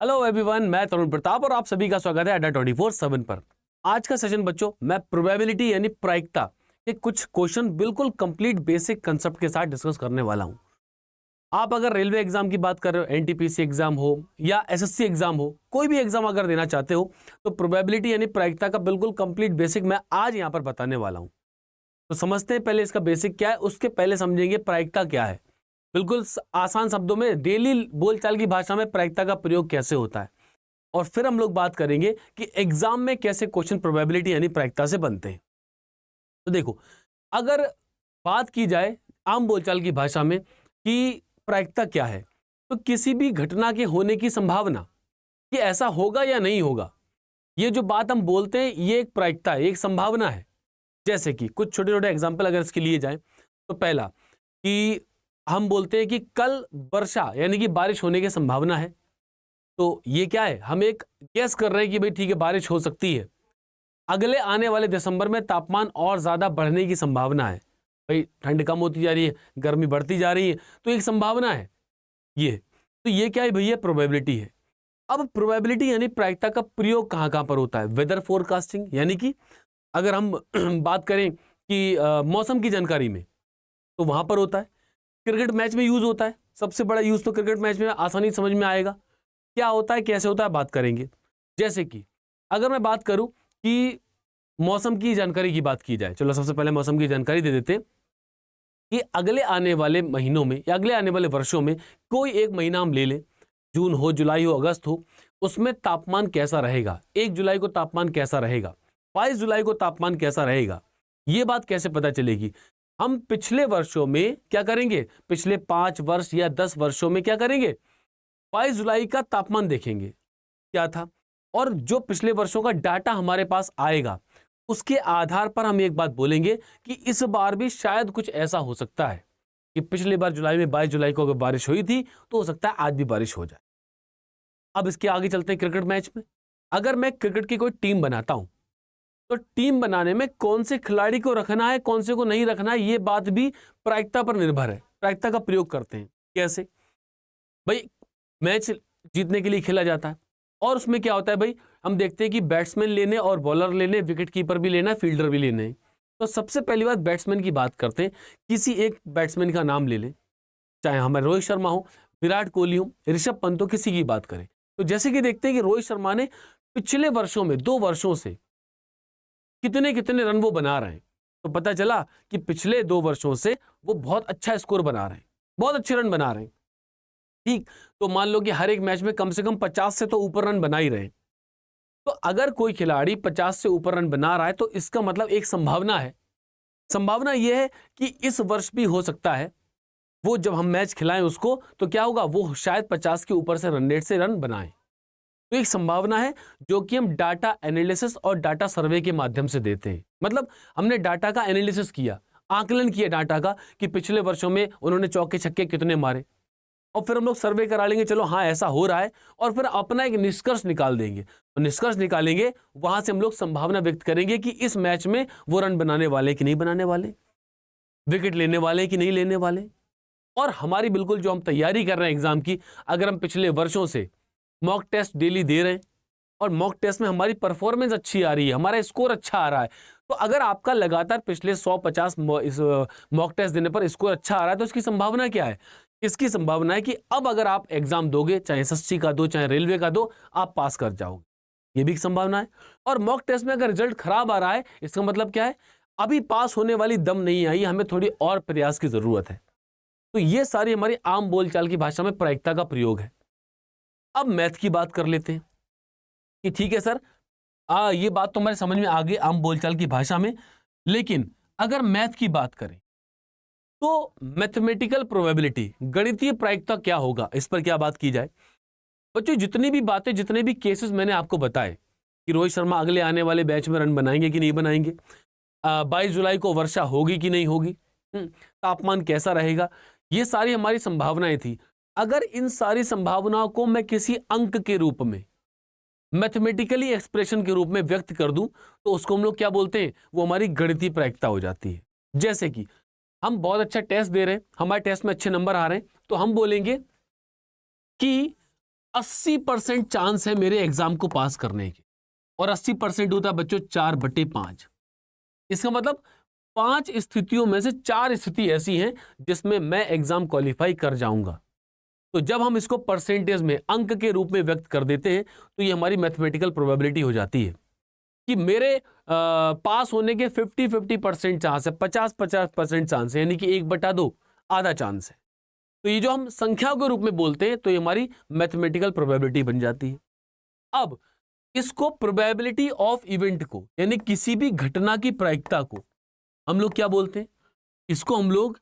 Hello everyone, मैं तरुण प्रताप और आप सभी का स्वागत है अड्डा 24/7 पर। आज का सेशन बच्चों, मैं प्रोबेबिलिटी यानी प्रायिकता के कुछ क्वेश्चन बिल्कुल कंप्लीट बेसिक कंसेप्ट के साथ डिस्कस करने वाला हूं। आप अगर रेलवे एग्जाम की बात कर रहे हो, एनटीपीसी एग्जाम हो या एसएससी एग्जाम हो, कोई भी एग्जाम अगर देना चाहते हो तो प्रोबेबिलिटी यानी प्रायिकता का बिल्कुल कंप्लीट बेसिक मैं आज यहां पर बताने वाला हूं। तो समझते हैं पहले इसका बेसिक क्या है, उसके पहले समझेंगे प्रायिकता क्या है। बिल्कुल आसान शब्दों में, डेली बोलचाल की भाषा में प्रायिकता का प्रयोग कैसे होता है, और फिर हम लोग बात करेंगे कि एग्जाम में कैसे क्वेश्चन प्रोबेबिलिटी यानी प्रायिकता से बनते हैं। तो देखो, अगर बात की जाए आम बोलचाल की भाषा में कि प्रायिकता क्या है, तो किसी भी घटना के होने की संभावना कि ऐसा होगा या नहीं होगा, ये जो बात हम बोलते हैं ये एक प्रायिकता है, एक संभावना है। जैसे कि कुछ छोटे छोटे एग्जाम्पल अगर इसके लिए जाए, तो पहला कि हम बोलते हैं कि कल वर्षा यानी कि बारिश होने की संभावना है। तो ये क्या है, हम एक गेस कर रहे हैं कि भाई ठीक है बारिश हो सकती है। अगले आने वाले दिसंबर में तापमान और ज्यादा बढ़ने की संभावना है, भाई ठंड कम होती जा रही है, गर्मी बढ़ती जा रही है, तो एक संभावना है ये। तो ये क्या है भैया, प्रोबेबिलिटी है। अब प्रोबेबिलिटी यानी प्रायिकता का प्रयोग कहां कहां पर होता है? वेदर फोरकास्टिंग, यानी कि अगर हम बात करें कि मौसम की जानकारी में, तो वहां पर होता है। क्रिकेट मैच में यूज होता है, सबसे बड़ा यूज तो क्रिकेट मैच में आसानी समझ में आएगा। क्या होता है, कैसे होता है, बात करेंगे। जैसे कि अगर मैं बात करूं कि मौसम की जानकारी की बात की जाए, चलो सबसे पहले मौसम की जानकारी दे देते हैं कि अगले आने वाले महीनों में या अगले आने वाले वर्षों में कोई एक महीना हम ले लें, जून हो, जुलाई हो, अगस्त हो, उसमें तापमान कैसा रहेगा, 1 जुलाई को तापमान कैसा रहेगा, 22 जुलाई को तापमान कैसा रहेगा, ये बात कैसे पता चलेगी? हम पिछले वर्षों में क्या करेंगे, पिछले 5 वर्ष या 10 वर्षों में क्या करेंगे, 22 जुलाई का तापमान देखेंगे क्या था, और जो पिछले वर्षों का डाटा हमारे पास आएगा उसके आधार पर हम एक बात बोलेंगे कि इस बार भी शायद कुछ ऐसा हो सकता है कि पिछली बार जुलाई में 22 जुलाई को अगर बारिश हुई थी तो हो सकता है आज भी बारिश हो जाए। अब इसके आगे चलते हैं क्रिकेट मैच में। अगर मैं क्रिकेट की कोई टीम बनाता हूं, तो टीम बनाने में कौन से खिलाड़ी को रखना है, कौन से को नहीं रखना है, ये बात भी प्रायिकता पर निर्भर है। प्रायिकता का प्रयोग करते हैं कैसे भाई, मैच जीतने के लिए खेला जाता है, और उसमें क्या होता है भाई, हम देखते हैं कि बैट्समैन लेने और बॉलर लेने, विकेट कीपर भी लेना है, फील्डर भी लेने हैं। तो सबसे पहली बात बैट्समैन की बात करते हैं। किसी एक बैट्समैन का नाम ले लें, चाहे हमारे रोहित शर्मा हो, विराट कोहली हो, ऋषभ पंत हो, किसी की बात करें। तो जैसे कि देखते हैं कि रोहित शर्मा ने पिछले वर्षों में 2 वर्षों से कितने कितने रन वो बना रहे हैं, तो पता चला कि पिछले 2 वर्षों से वो बहुत अच्छा स्कोर बना रहे हैं, बहुत अच्छे रन बना रहे हैं। ठीक, तो मान लो कि हर एक मैच में कम से कम 50 से तो ऊपर रन बना ही रहे। तो अगर कोई खिलाड़ी 50 से ऊपर रन बना रहा है तो इसका मतलब एक संभावना है। संभावना यह है कि इस वर्ष भी हो सकता है वो जब हम मैच खिलाएं उसको, तो क्या होगा, वो शायद 50 के ऊपर से रन रेट से रन बनाए। तो एक संभावना है जो कि हम डाटा एनालिसिस और डाटा सर्वे के माध्यम से देते हैं। मतलब हमने डाटा का एनालिसिस किया, आकलन किया डाटा का कि पिछले वर्षों में उन्होंने चौके छक्के कितने मारे, और फिर हम लोग सर्वे करा लेंगे, चलो हाँ ऐसा हो रहा है, और फिर अपना एक निष्कर्ष निकाल देंगे। तो निष्कर्ष निकालेंगे, वहां से हम लोग संभावना व्यक्त करेंगे कि इस मैच में वो रन बनाने वाले कि नहीं बनाने वाले, विकेट लेने वाले कि नहीं लेने वाले। और हमारी बिल्कुल जो हम तैयारी कर रहे हैं एग्जाम की, अगर हम पिछले वर्षों से मॉक टेस्ट डेली दे रहे हैं और मॉक टेस्ट में हमारी परफॉर्मेंस अच्छी आ रही है, हमारा स्कोर अच्छा आ रहा है, तो अगर आपका लगातार पिछले 150 मॉक टेस्ट देने पर स्कोर अच्छा आ रहा है, तो इसकी संभावना क्या है? इसकी संभावना है कि अब अगर आप एग्जाम दोगे, चाहे एसएससी का दो चाहे रेलवे का दो, आप पास कर जाओगे, ये भी एक संभावना है। और मॉक टेस्ट में अगर रिजल्ट खराब आ रहा है, इसका मतलब क्या है, अभी पास होने वाली दम नहीं आई, हमें थोड़ी और प्रयास की जरूरत है। तो ये सारी हमारी आम बोलचाल की भाषा में प्रायिकता का प्रयोग है। अब मैथ की बात कर लेते हैं कि ठीक है सर, ये बात तो हमारे समझ में आ गई आम बोलचाल की भाषा में, लेकिन अगर मैथ की बात करें तो मैथमेटिकल प्रोबेबिलिटी, गणितीय प्रायिकता क्या होगा, इस पर क्या बात की जाए। बच्चों, जितनी भी बातें, जितने भी केसेस मैंने आपको बताए कि रोहित शर्मा अगले आने वाले बैच में रन बनाएंगे कि नहीं बनाएंगे, 22 जुलाई को वर्षा होगी कि नहीं होगी, तापमान कैसा रहेगा, ये सारी हमारी संभावनाएं थी। अगर इन सारी संभावनाओं को मैं किसी अंक के रूप में, मैथमेटिकली एक्सप्रेशन के रूप में व्यक्त कर दूं, तो उसको हम लोग क्या बोलते हैं, वो हमारी गणितीय प्रायिकता हो जाती है। जैसे कि हम बहुत अच्छा टेस्ट दे रहे हैं, हमारे टेस्ट में अच्छे नंबर आ रहे हैं, तो हम बोलेंगे कि 80% चांस है मेरे एग्जाम को पास करने के, और 80% होता है बच्चों 4/5। इसका मतलब 5 स्थितियों में से 4 स्थिति ऐसी हैं जिसमें मैं एग्जाम क्वालिफाई कर जाऊंगा। तो जब हम इसको परसेंटेज में, अंक के रूप में व्यक्त कर देते हैं तो ये हमारी मैथमेटिकल प्रोबेबिलिटी हो जाती है कि मेरे पास होने के 50-50% चांस है, 50-50% चांस है, यानी कि 1/2 आधा चांस है। तो ये जो हम संख्याओं के रूप में बोलते हैं तो ये हमारी मैथमेटिकल प्रोबेबिलिटी बन जाती है। अब इसको प्रोबेबिलिटी ऑफ इवेंट को, यानी किसी भी घटना की प्रायिकता को हम लोग क्या बोलते हैं? इसको हम लोग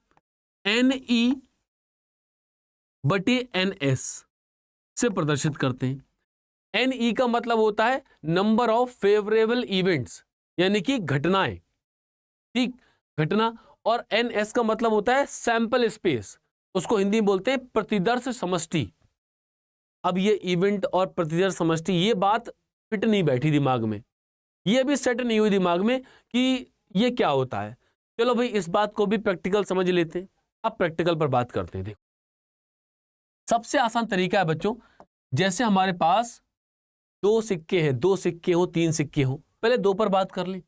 NE/NS से प्रदर्शित करते हैं। NE का मतलब होता है नंबर ऑफ फेवरेबल इवेंट्स, यानी कि घटनाएं, ठीक, घटना। और NS का मतलब होता है सैंपल स्पेस, उसको हिंदी में बोलते हैं प्रतिदर्श समष्टि। अब ये इवेंट और प्रतिदर्श समष्टि, ये बात फिट नहीं बैठी दिमाग में, ये भी सेट नहीं हुई दिमाग में कि ये क्या होता है। चलो भाई इस बात को भी प्रैक्टिकल समझ लेते हैं। अब प्रैक्टिकल पर बात करते हैं। देखो, सबसे आसान तरीका है बच्चों, जैसे हमारे पास 2 सिक्के हैं, 2 सिक्के हो, 3 सिक्के हो, पहले 2 पर बात कर लें।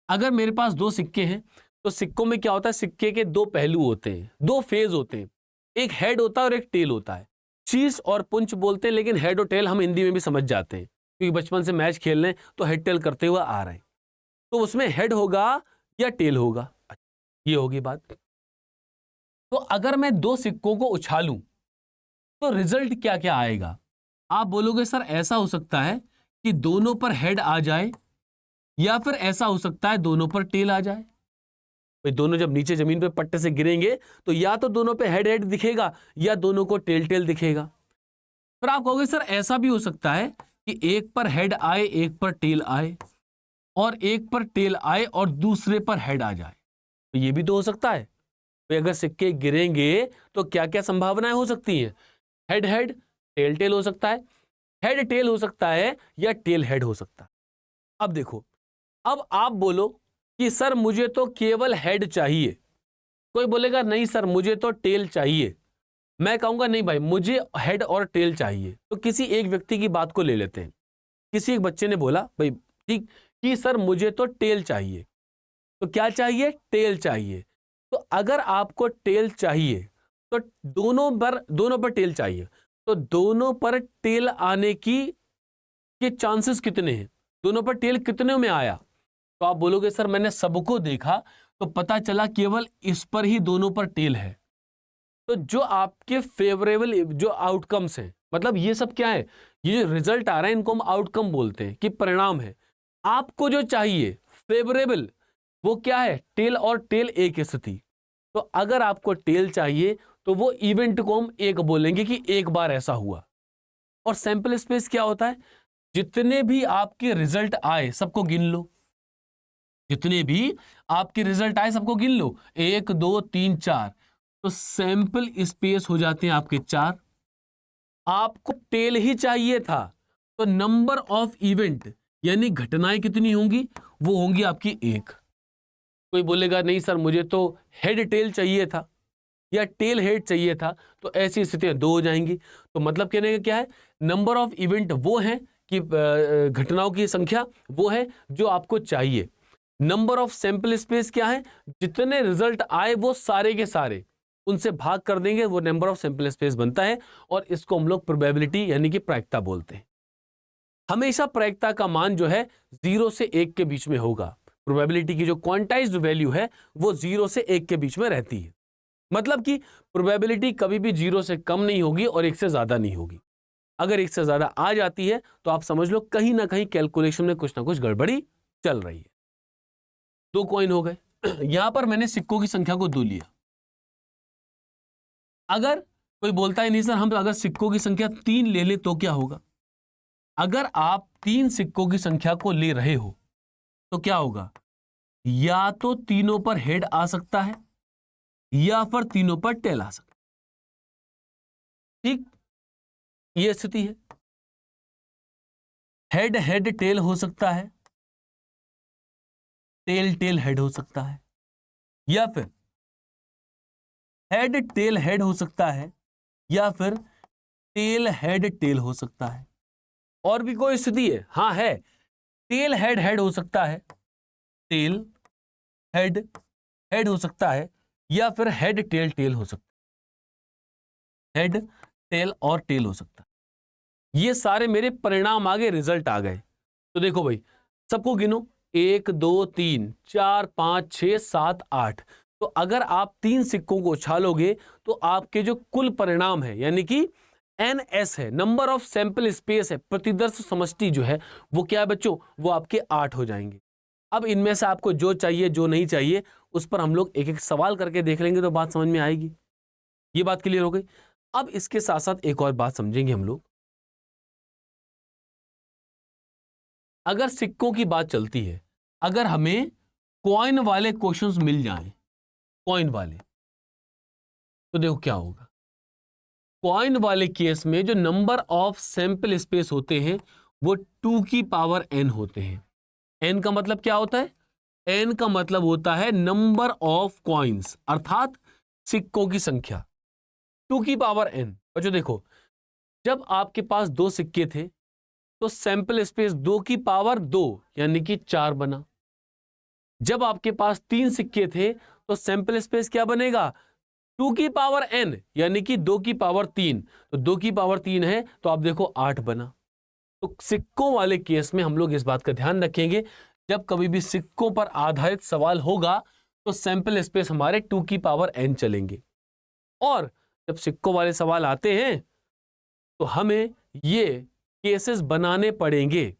अगर मेरे पास 2 सिक्के हैं तो सिक्कों में क्या होता है? सिक्के के 2 पहलू होते हैं, 2 फेज होते हैं, एक हेड होता है और एक टेल होता है। शीश और पुंछ बोलते हैं, लेकिन हेड और टेल हम हिंदी में भी समझ जाते हैं क्योंकि बचपन से मैच खेल रहे हैं तो हेड टेल करते हुए आ रहे हैं। तो उसमें हेड होगा या टेल होगा, ये होगी बात। तो अगर मैं 2 सिक्कों को उछालूं तो रिजल्ट क्या क्या आएगा? आप बोलोगे सर ऐसा हो सकता है कि दोनों पर हेड आ जाए, या फिर ऐसा हो सकता है दोनों पर टेल आ जाए। भाई दोनों जब नीचे जमीन पे पट्टे से गिरेंगे तो या तो दोनों पे हेड हेड दिखेगा या दोनों को टेल टेल दिखेगा। फिर आप कहोगे सर ऐसा भी हो सकता है कि एक पर हेड आए, एक पर टेल आए, और एक पर टेल आए और दूसरे पर हेड आ जाए। तो ये भी तो हो सकता है। तो अगर सिक्के गिरेंगे तो क्या क्या संभावनाएं हो सकती हैं? हेड हेड, टेल टेल हो सकता है, हेड टेल हो सकता है, या टेल हेड हो सकता है। अब देखो, अब आप बोलो कि सर मुझे तो केवल हेड चाहिए। कोई बोलेगा नहीं सर मुझे तो टेल चाहिए। मैं कहूंगा नहीं भाई मुझे हेड और टेल चाहिए। तो किसी एक व्यक्ति की बात को ले लेते हैं। किसी एक बच्चे ने बोला भाई ठीक कि सर मुझे तो टेल चाहिए। तो क्या चाहिए? टेल चाहिए। तो अगर आपको टेल चाहिए तो दोनों पर टेल चाहिए, तो दोनों पर टेल आने के चांसेस कितने हैं? दोनों पर टेल कितने में आया? तो आप बोलोगे सर मैंने सबको देखा तो पता चला केवल इस पर ही दोनों पर टेल है। तो जो आपके फेवरेबल जो आउटकम्स हैं, मतलब ये सब क्या है? ये जो रिजल्ट आ रहा है इनको हम आउटकम बोलते हैं, कि परिणाम है। आपको जो चाहिए फेवरेबल वो क्या है? टेल और टेल एक स्थिति। तो अगर आपको टेल चाहिए तो वो इवेंट को हम एक बोलेंगे कि एक बार ऐसा हुआ। और सैंपल स्पेस क्या होता है? जितने भी आपके रिजल्ट आए सबको गिन लो। जितने भी आपके रिजल्ट आए सबको गिन लो, 1 2 3 4। तो सैंपल स्पेस हो जाते हैं आपके 4। आपको टेल ही चाहिए था तो नंबर ऑफ इवेंट यानी घटनाएं कितनी होंगी? वो होंगी आपकी 1। कोई बोलेगा नहीं सर मुझे तो हेड टेल चाहिए था या टेल हेड चाहिए था, तो ऐसी स्थितियां 2 हो जाएंगी। तो मतलब कहने का क्या है? नंबर ऑफ इवेंट वो है कि घटनाओं की संख्या वो है जो आपको चाहिए। नंबर ऑफ सैंपल स्पेस क्या है? जितने रिजल्ट आए वो सारे के सारे उनसे भाग कर देंगे, वो नंबर ऑफ सैंपल स्पेस बनता है। और इसको हम लोग प्रोबेबिलिटी यानी कि प्रायिकता बोलते हैं। हमेशा प्रायिकता का मान जो है 0 से 1 के बीच में होगा। प्रोबेबिलिटी की जो क्वांटाइज्ड वैल्यू है वो 0 से 1 के बीच में रहती है। मतलब कि प्रोबेबिलिटी कभी भी 0 से कम नहीं होगी और 1 से ज्यादा नहीं होगी। अगर 1 से ज्यादा आ जाती है तो आप समझ लो कहीं ना कहीं कैलकुलेशन में कुछ ना कुछ गड़बड़ी चल रही है। 2 कॉइन हो गए। यहां पर मैंने सिक्कों की संख्या को 2 लिया। अगर कोई बोलता है नहीं सर हम अगर सिक्कों की संख्या 3 ले ले तो क्या होगा? अगर आप 3 सिक्कों की संख्या को ले रहे हो तो क्या होगा? या तो तीनों पर हेड आ सकता है या फिर तीनों पर टेल आ सकता है। ठीक, यह स्थिति है। हेड हेड टेल हो सकता है, टेल टेल हेड हो सकता है, या फिर हेड टेल हेड हो सकता है, या फिर टेल हेड टेल हो सकता है। और भी कोई स्थिति है? हाँ है, टेल हेड हेड हो सकता है, टेल हेड हेड हो सकता है, या फिर हेड टेल टेल हो सकता है, हेड टेल और टेल हो सकता है। ये सारे मेरे परिणाम आ गए, रिजल्ट आ गए। तो देखो भाई, सबको गिनो, 1 2 3 4 5 6 7 8। तो अगर आप 3 सिक्कों को उछालोगे तो आपके जो कुल परिणाम है, यानी कि NS है, नंबर ऑफ सैंपल स्पेस है, प्रतिदर्श समष्टि जो है वो क्या है बच्चों, वो आपके 8 हो जाएंगे। अब इनमें से आपको जो चाहिए जो नहीं चाहिए उस पर हम लोग एक एक सवाल करके देख लेंगे तो बात समझ में आएगी। ये बात क्लियर हो गई। अब इसके साथ साथ एक और बात समझेंगे हम लोग। अगर सिक्कों की बात चलती है, अगर हमें कॉइन वाले क्वेश्चंस मिल जाएं, कॉइन वाले, तो देखो क्या होगा। कॉइन वाले केस में जो नंबर ऑफ सैंपल स्पेस होते हैं वो 2 की पावर n होते हैं। n का मतलब क्या होता है? n का मतलब होता है नंबर ऑफ कॉइन्स, अर्थात सिक्कों की संख्या, 2 की पावर n। और जो देखो, जब आपके पास 2 सिक्के थे तो सैंपल स्पेस 2 की पावर 2 यानी कि 4 बना। जब आपके पास 3 सिक्के थे तो सैंपल स्पेस क्या बनेगा? 2 की पावर n यानी कि 2 की पावर 3। तो 2 की पावर 3 है तो आप देखो 8 बना। तो सिक्कों वाले केस में हम लोग इस बात का ध्यान रखेंगे, जब कभी भी सिक्कों पर आधारित सवाल होगा तो सैंपल स्पेस हमारे 2 की पावर n चलेंगे। और जब सिक्कों वाले सवाल आते हैं तो हमें ये केसेस बनाने पड़ेंगे।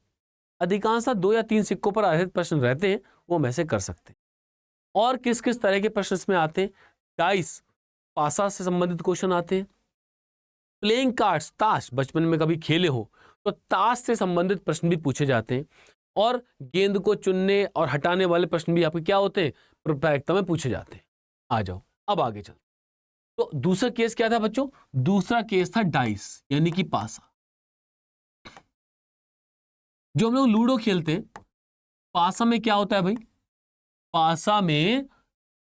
अधिकांशतः 2 या 3 सिक्कों पर आधारित प्रश्न रहते हैं, वो हम ऐसे कर सकते हैं। और किस किस तरह के प्रश्न इसमें आते हैं? डाइस, पासा से संबंधित क्वेश्चन आते हैं। प्लेइंग कार्ड्स, ताश, बचपन में कभी खेले हो तो ताश से संबंधित प्रश्न भी पूछे जाते हैं। और गेंद को चुनने और हटाने वाले प्रश्न भी आपके क्या होते हैं? प्रायिकता में पूछे जाते हैं। आ जाओ, अब आगे चल। तो दूसरा केस क्या था बच्चों? दूसरा केस था डाइस यानी कि पासा। जो हम लोग लूडो खेलते हैं, पासा में क्या होता है भाई? पासा में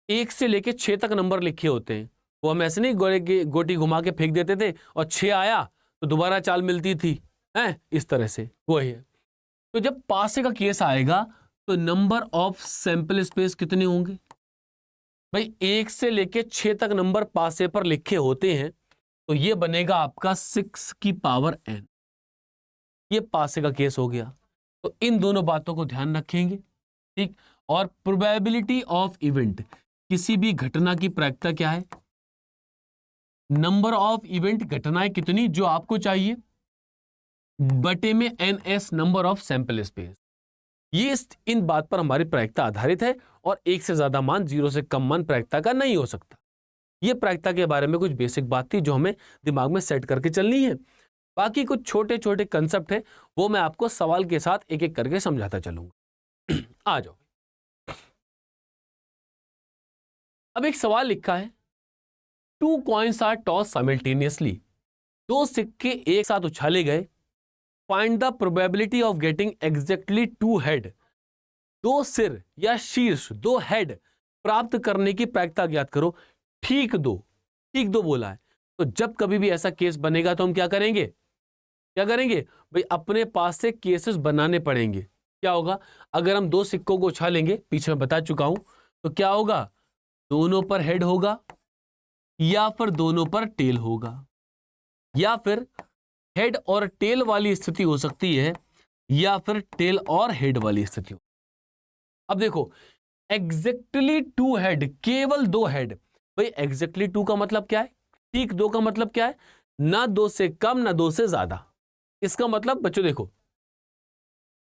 1 से लेके 6 तक नंबर लिखे होते हैं। वो हम ऐसे नहीं गोटी घुमा के फेंक देते थे और 6 आया तो दोबारा चाल मिलती थी, हैं? इस तरह से वही है। तो जब पासे का केस आएगा तो नंबर ऑफ सैंपल स्पेस कितने होंगे भाई? 1 से लेके 6 तक नंबर पासे पर लिखे होते हैं, तो ये बनेगा आपका 6 की पावर n। ये पासे का केस हो गया। तो इन दोनों बातों को ध्यान रखेंगे, ठीक। और प्रोबेबिलिटी ऑफ इवेंट, किसी भी घटना की प्रायिकता क्या है? नंबर ऑफ इवेंट, घटनाएं कितनी जो आपको चाहिए, बटे में NS, number of sample space. ये इन बात पर हमारी प्रायिकता आधारित है। और 1 से ज्यादा मान, 0 से कम मान प्रायिकता का नहीं हो सकता। ये प्रायिकता के बारे में कुछ बेसिक बात थी जो हमें दिमाग में सेट करके चलनी है। बाकी कुछ छोटे छोटे कंसेप्ट है वो मैं आपको सवाल के साथ एक एक करके समझाता चलूंगा। आ जाओ। अब एक सवाल लिखा है, 2 कॉइन्स आर टॉस साइमल्टेनियसली। 2 सिक्के एक साथ उछाले गए। Find the probability of getting exactly 2 head. 2 सिर या शीर्ष, 2 हेड प्राप्त करने की प्रायिकता ज्ञात करो। ठीक दो बोला है। तो जब कभी भी ऐसा केस बनेगा तो हम क्या करेंगे? भाई अपने पास से केसेस बनाने पड़ेंगे। क्या होगा? अगर हम 2 सिक्कों को उछालेंगे, पीछे मैं बता चुका हूं, तो क्या होगा? दोनों पर हेड होगा या फिर दोनों पर टेल होगा, या फिर हेड और टेल वाली स्थिति हो सकती है, या फिर टेल और हेड वाली स्थिति। अब देखो, एग्जैक्टली 2 हेड, केवल 2 हेड। भाई एग्जैक्टली 2 का मतलब क्या है? ठीक 2 का मतलब क्या है? ना 2 से कम ना 2 से ज्यादा। इसका मतलब बच्चों देखो,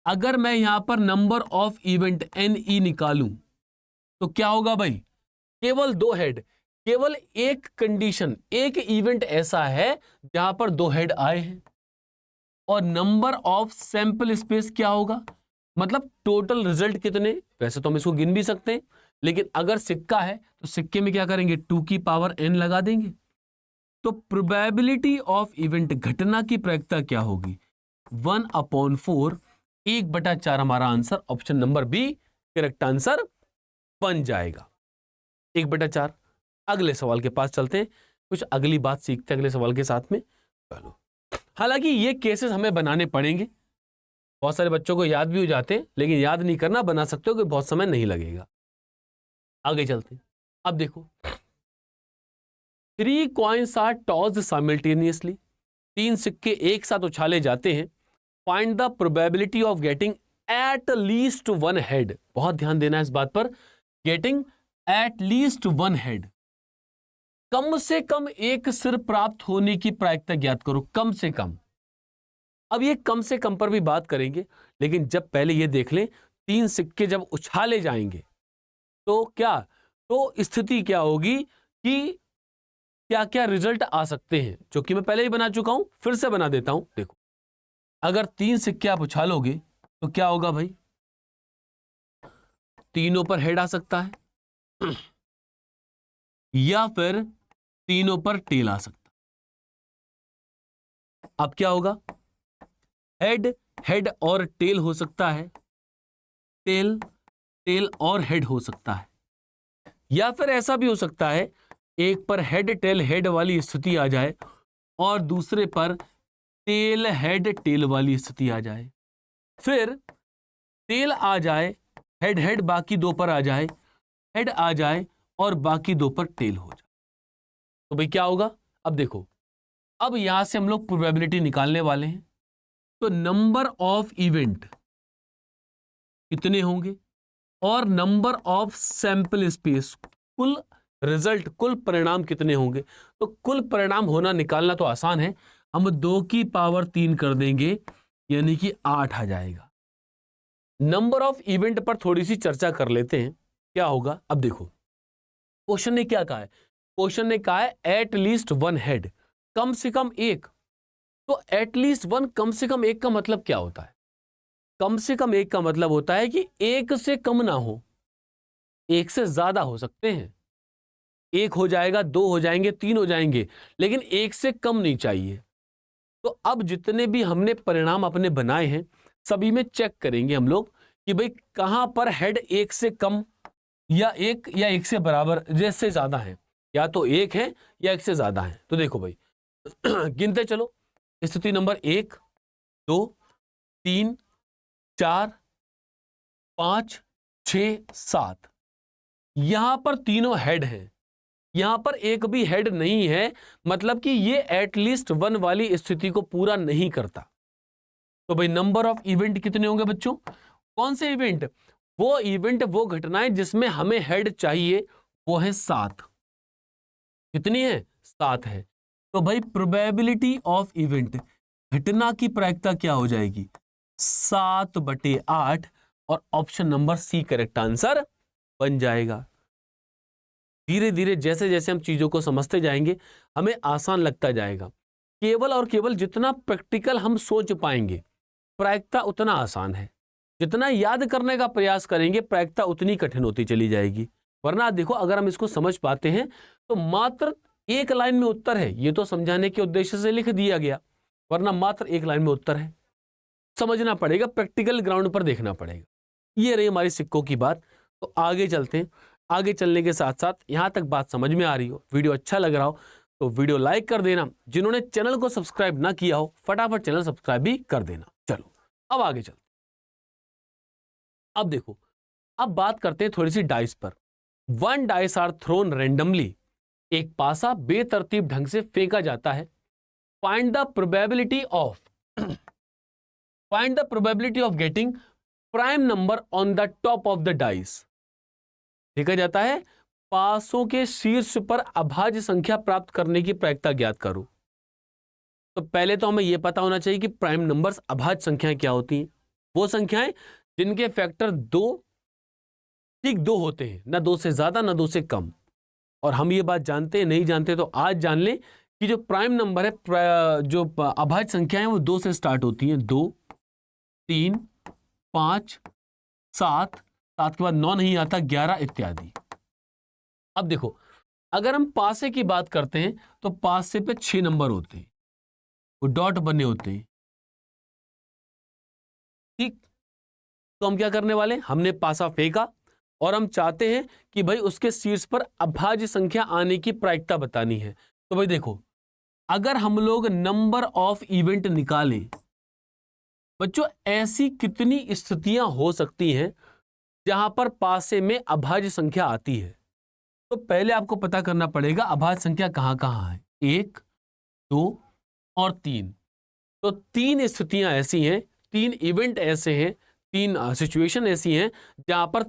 अगर मैं यहां पर नंबर ऑफ इवेंट NE निकालूं तो क्या होगा भाई? केवल 2 हेड। केवल एक कंडीशन, एक इवेंट ऐसा है जहां पर 2 हेड आए हैं। और नंबर ऑफ सैंपल स्पेस क्या होगा? मतलब टोटल रिजल्ट कितने? वैसे तो हम इसको गिन भी सकते हैं, लेकिन अगर सिक्का है तो सिक्के में क्या करेंगे? 2 की पावर n लगा देंगे। तो प्रोबेबिलिटी ऑफ इवेंट, घटना की प्रायिकता क्या होगी? 1/4, 1/4 हमारा answer, option number B correct answer बन जाएगा। 1/4। अगले सवाल के पास चलते हैं, कुछ अगली बात सीखते हैं अगले सवाल के साथ में। चलो। हालांकि ये केसेस हमें बनाने पड़ेंगे, बहुत सारे बच्चों को याद भी हो जाते हैं, लेकिन याद नहीं करना, बना सकते हो कि बहुत समय नहीं लगेगा। आगे चलते हैं। अब देखो, 3 कॉइन्स आर टॉस्ड साइमल्टेनियसली, 3 सिक्के एक साथ उछाले जाते हैं। Find the probability of getting at least 1 head. बहुत ध्यान देना है इस बात पर, गेटिंग एट लीस्ट 1 हेड, कम से कम एक सिर प्राप्त होने की प्रायिकता ज्ञात करो, कम से कम। अब ये कम से कम पर भी बात करेंगे, लेकिन जब पहले ये देख लें 3 सिक्के जब उछाले जाएंगे तो क्या, तो स्थिति क्या होगी कि क्या क्या रिजल्ट आ सकते हैं, जो कि मैं पहले ही बना चुका हूं, फिर से बना देता हूं। देखो, अगर 3 सिक्के आप उछालोगे तो क्या होगा भाई, तीनों पर हेड आ सकता है या फिर तीनों पर टेल आ सकता है। अब क्या होगा, हेड, हेड और टेल हो सकता है, टेल, टेल और हेड हो सकता है, या फिर ऐसा भी हो सकता है एक पर हेड टेल हेड वाली स्थिति आ जाए और दूसरे पर टेल हेड टेल वाली स्थिति आ जाए, फिर टेल आ जाए, हेड हेड बाकी 2 पर आ जाए, हेड आ जाए और बाकी 2 पर टेल हो जाए। तो भाई क्या होगा, अब देखो, अब यहां से हम लोग प्रोबेबिलिटी निकालने वाले हैं। तो नंबर ऑफ इवेंट कितने होंगे और नंबर ऑफ सैंपल स्पेस, कुल रिजल्ट, कुल परिणाम कितने होंगे। तो कुल परिणाम होना निकालना तो आसान है, हम 2 की पावर 3 कर देंगे, यानी कि 8 आ जाएगा। नंबर ऑफ इवेंट पर थोड़ी सी चर्चा कर लेते हैं, क्या होगा। अब देखो, क्वेश्चन ने क्या कहा है, क्वेश्चन ने कहा है एट लीस्ट 1 हेड, कम से कम एक। तो एट लीस्ट 1, कम से कम एक का मतलब क्या होता है, कम से कम एक का मतलब होता है कि एक से कम ना हो, एक से ज्यादा हो सकते हैं, 1 हो जाएगा, 2 हो जाएंगे, 3 हो जाएंगे, लेकिन एक से कम नहीं चाहिए। तो अब जितने भी हमने परिणाम अपने बनाए हैं, सभी में चेक करेंगे हम लोग कि भाई कहां पर हेड 1 से कम या 1 से बराबर, जैसे ज्यादा है, या तो 1 है या 1 से ज्यादा है। तो देखो भाई गिनते चलो, स्थिति नंबर 1, 2, 3, 4, 5, 6, 7, यहां पर तीनों हेड हैं, यहां पर एक भी हेड नहीं है, मतलब कि ये एटलीस्ट 1 वाली स्थिति को पूरा नहीं करता। तो भाई नंबर ऑफ इवेंट कितने होंगे बच्चों, कौन से इवेंट, वो इवेंट, वो घटनाएं जिसमें हमें हेड चाहिए, वो है 7। कितनी है, 7 है। तो भाई प्रोबेबिलिटी ऑफ इवेंट, घटना की प्रायिकता क्या हो जाएगी, 7/8, और option number C correct answer बन जाएगा। धीरे धीरे जैसे जैसे हम चीजों को समझते जाएंगे, हमें आसान लगता जाएगा। केवल और केवल जितना प्रैक्टिकल हम सोच पाएंगे, प्रायिकता उतना आसान है। जितना याद करने का प्रयास करेंगे, प्रायिकता उतनी कठिन होती चली जाएगी। वरना देखो, अगर हम इसको समझ पाते हैं तो मात्र 1 लाइन में उत्तर है, ये तो समझाने के उद्देश्य से लिख दिया गया, वरना मात्र 1 लाइन में उत्तर है। समझना पड़ेगा, प्रैक्टिकल ग्राउंड पर देखना पड़ेगा। ये रही हमारी सिक्कों की बात। तो आगे चलते हैं। आगे चलने के साथ साथ यहां तक बात समझ में आ रही हो, वीडियो अच्छा लग रहा हो, तो वीडियो लाइक कर देना। जिन्होंने चैनल को सब्सक्राइब ना किया हो, फटाफट चैनल सब्सक्राइब भी कर देना। चलो अब आगे चलते। अब देखो, अब बात करते हैं थोड़ी सी डाइस पर। 1 डाइस आर थ्रोन रैंडमली, एक पासा बेतरतीब ढंग से फेंका जाता है। Find the probability of getting prime number on the top of the dice. देखा जाता है, पासों के शीर्ष पर अभाज्य संख्या प्राप्त करने की प्रायिकता ज्ञात करो। तो पहले तो हमें यह पता होना चाहिए कि प्राइम नंबर्स, अभाज्य संख्याएं क्या होती हैं। वो संख्याएं जिनके फैक्टर 2 ठीक 2 होते हैं, ना 2 से ज्यादा ना 2 से कम। और हम ये बात जानते हैं, नहीं जानते तो आज जान लें कि जो प्राइम नंबर है, जो अभाज्य संख्याएं वो 2 से स्टार्ट होती हैं। 2, 3, 5, 7, 7 के बाद 9 नहीं आता, 11 इत्यादि। अब देखो, अगर हम पासे की बात करते हैं तो पासे पे 6 नंबर होते हैं, वो डॉट बने होते हैं, ठीक। तो हम क्या करने वाले, हमने पासा फेंका और हम चाहते हैं कि भाई उसके शीर्ष पर अभाज्य संख्या आने की प्रायिकता बतानी है। तो भाई देखो, अगर हम लोग नंबर ऑफ इवेंट निकालें बच्चों, ऐसी कितनी स्थितियां हो सकती हैं जहां पर पासे में अभाज्य संख्या आती है। तो पहले आपको पता करना पड़ेगा अभाज्य संख्या कहां कहां है। 1, 2 और 3। तो 3 स्थितियां ऐसी हैं, 3 इवेंट ऐसे हैं, 3 सिचुएशन ऐसी हैं जहां पर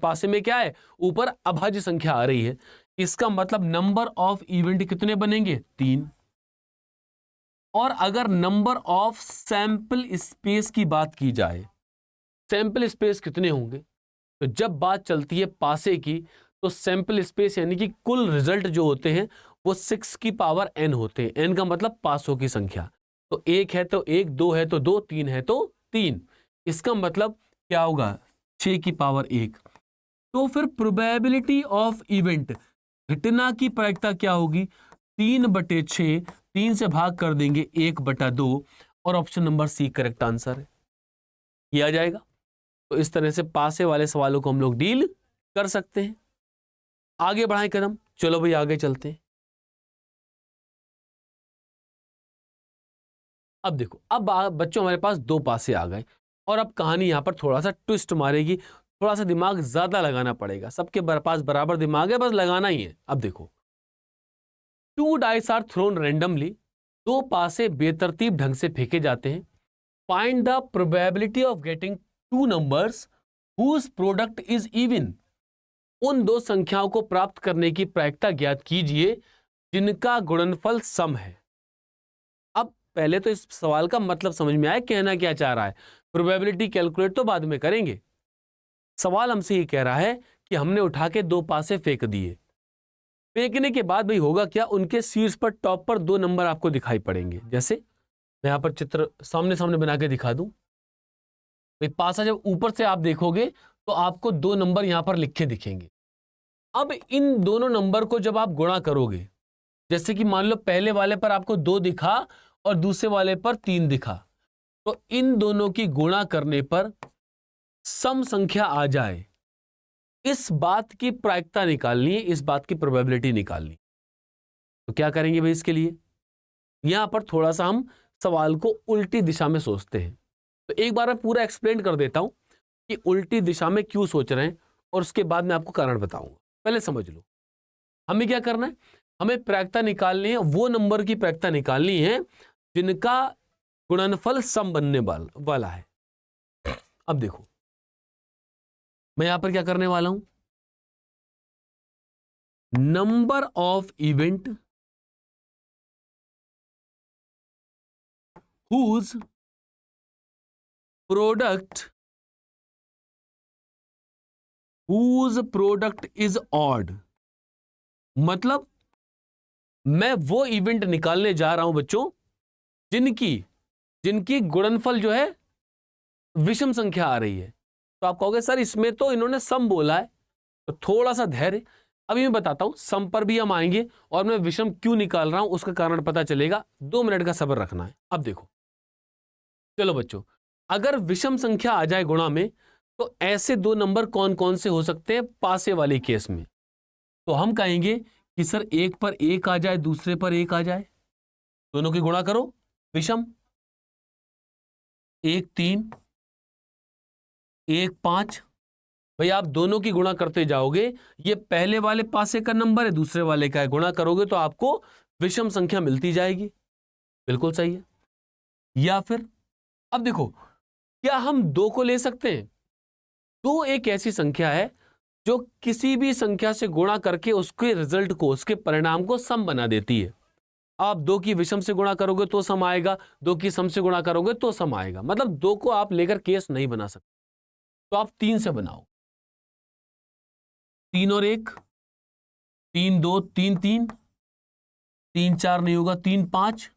पासे में क्या है, ऊपर अभाज्य संख्या आ रही है। इसका मतलब नंबर ऑफ इवेंट कितने बनेंगे, 3। और अगर नंबर ऑफ सैंपल स्पेस की बात की जाए, सैंपल स्पेस कितने होंगे, तो जब बात चलती है पासे की तो सैंपल स्पेस यानी कि कुल रिजल्ट जो होते हैं वो 6 की पावर n होते हैं। n का मतलब पासों की संख्या। तो 1 है तो 1, 2 है तो 2, 3 है तो 3। इसका मतलब क्या होगा, 6 की पावर 1। तो फिर प्रोबेबिलिटी ऑफ इवेंट, घटना की प्रायिकता क्या होगी, 3/6, 3 से भाग कर देंगे 1/2 और option number C correct answer है। किया जाएगा। तो इस तरह से पासे वाले सवालों को हम लोग डील कर सकते हैं। आगे बढ़ाएं कदम, चलो भाई आगे चलते हैं। अब देखो, अब बच्चों हमारे पास 2 पासे आ गए और अब कहानी यहां पर थोड़ा सा ट्विस्ट मारेगी, थोड़ा सा दिमाग ज्यादा लगाना पड़ेगा। सबके पास बराबर दिमाग है, बस लगाना ही है। अब देखो, 2 डाइस आर थ्रोन रैंडमली, 2 पासे बेतरतीब ढंग से फेंके जाते हैं। Find the probability of getting 2 numbers whose product is even. उन 2 संख्याओं को प्राप्त करने की प्रायिकता ज्ञात कीजिए जिनका गुणनफल सम है। अब पहले तो इस सवाल का मतलब समझ में आया, कहना क्या चाह रहा है। प्रोबेबिलिटी कैलकुलेट तो बाद में करेंगे। सवाल हमसे ये कह रहा है कि हमने उठा के 2 पासे फेंक दिए, फेंकने के बाद भाई होगा क्या, उनके शीर्ष पर टॉप पर 2 नंबर आपको दिखाई पड़ेंगे। जैसे मैं यहां पर चित्र सामने सामने बना के दिखा दूं, भाई पासा जब ऊपर से आप देखोगे तो आपको 2 नंबर यहां पर लिखे दिखेंगे। अब इन दोनों नंबर को जब आप गुणा करोगे, जैसे कि मान लो पहले वाले पर आपको 2 दिखा और दूसरे वाले पर 3 दिखा, तो इन दोनों की गुणा करने पर सम संख्या आ जाए, इस बात की प्रायिकता निकालनी है, इस बात की प्रोबेबिलिटी निकालनी। तो क्या करेंगे भाई, इसके लिए यहां पर थोड़ा सा हम सवाल को उल्टी दिशा में सोचते हैं। तो एक बार मैं पूरा एक्सप्लेन कर देता हूं कि उल्टी दिशा में क्यों सोच रहे हैं और उसके बाद मैं आपको कारण बताऊंगा। पहले समझ लो, हमें क्या करना है, हमें प्रायिकता निकालनी है, वो नंबर की प्रायिकता निकालनी है जिनका गुणनफल सम बनने वाला है। अब देखो, मैं यहां पर क्या करने वाला हूं, number of event whose product is odd. मतलब मैं वो इवेंट निकालने जा रहा हूं बच्चों जिनकी गुणनफल जो है विषम संख्या आ रही है। तो आप कहोगे सर इसमें तो इन्होंने सम बोला है, तो थोड़ा सा धैर्य, अभी मैं बताता हूं, सम पर भी हम आएंगे और मैं विषम क्यों निकाल रहा हूं उसका कारण पता चलेगा। 2 मिनट का सब्र रखना है। अब देखो, चलो बच्चों, अगर विषम संख्या आ जाए गुणा में, तो ऐसे 2 नंबर कौन कौन से हो सकते हैं पासे वाले केस में। तो हम कहेंगे कि सर एक पर 1 आ जाए, दूसरे पर 1 आ जाए, दोनों की गुणा करो, विषम। 1 3, 1 5, भाई आप दोनों की गुणा करते जाओगे, ये पहले वाले पासे का नंबर है, दूसरे वाले का है, गुणा करोगे तो आपको विषम संख्या मिलती जाएगी। बिल्कुल सही है। या फिर अब देखो, क्या हम 2 को ले सकते हैं। 2 एक ऐसी संख्या है जो किसी भी संख्या से गुणा करके उसके रिजल्ट को, उसके परिणाम को सम बना देती है। आप 2 की विषम से गुणा करोगे तो सम आएगा, 2 की सम से गुणा करोगे तो सम आएगा। मतलब 2 को आप लेकर केस नहीं बना सकते, तो आप 3 से बनाओ। 3 और 1, 3 2, 3 3, 3 4 नहीं होगा, 3 5,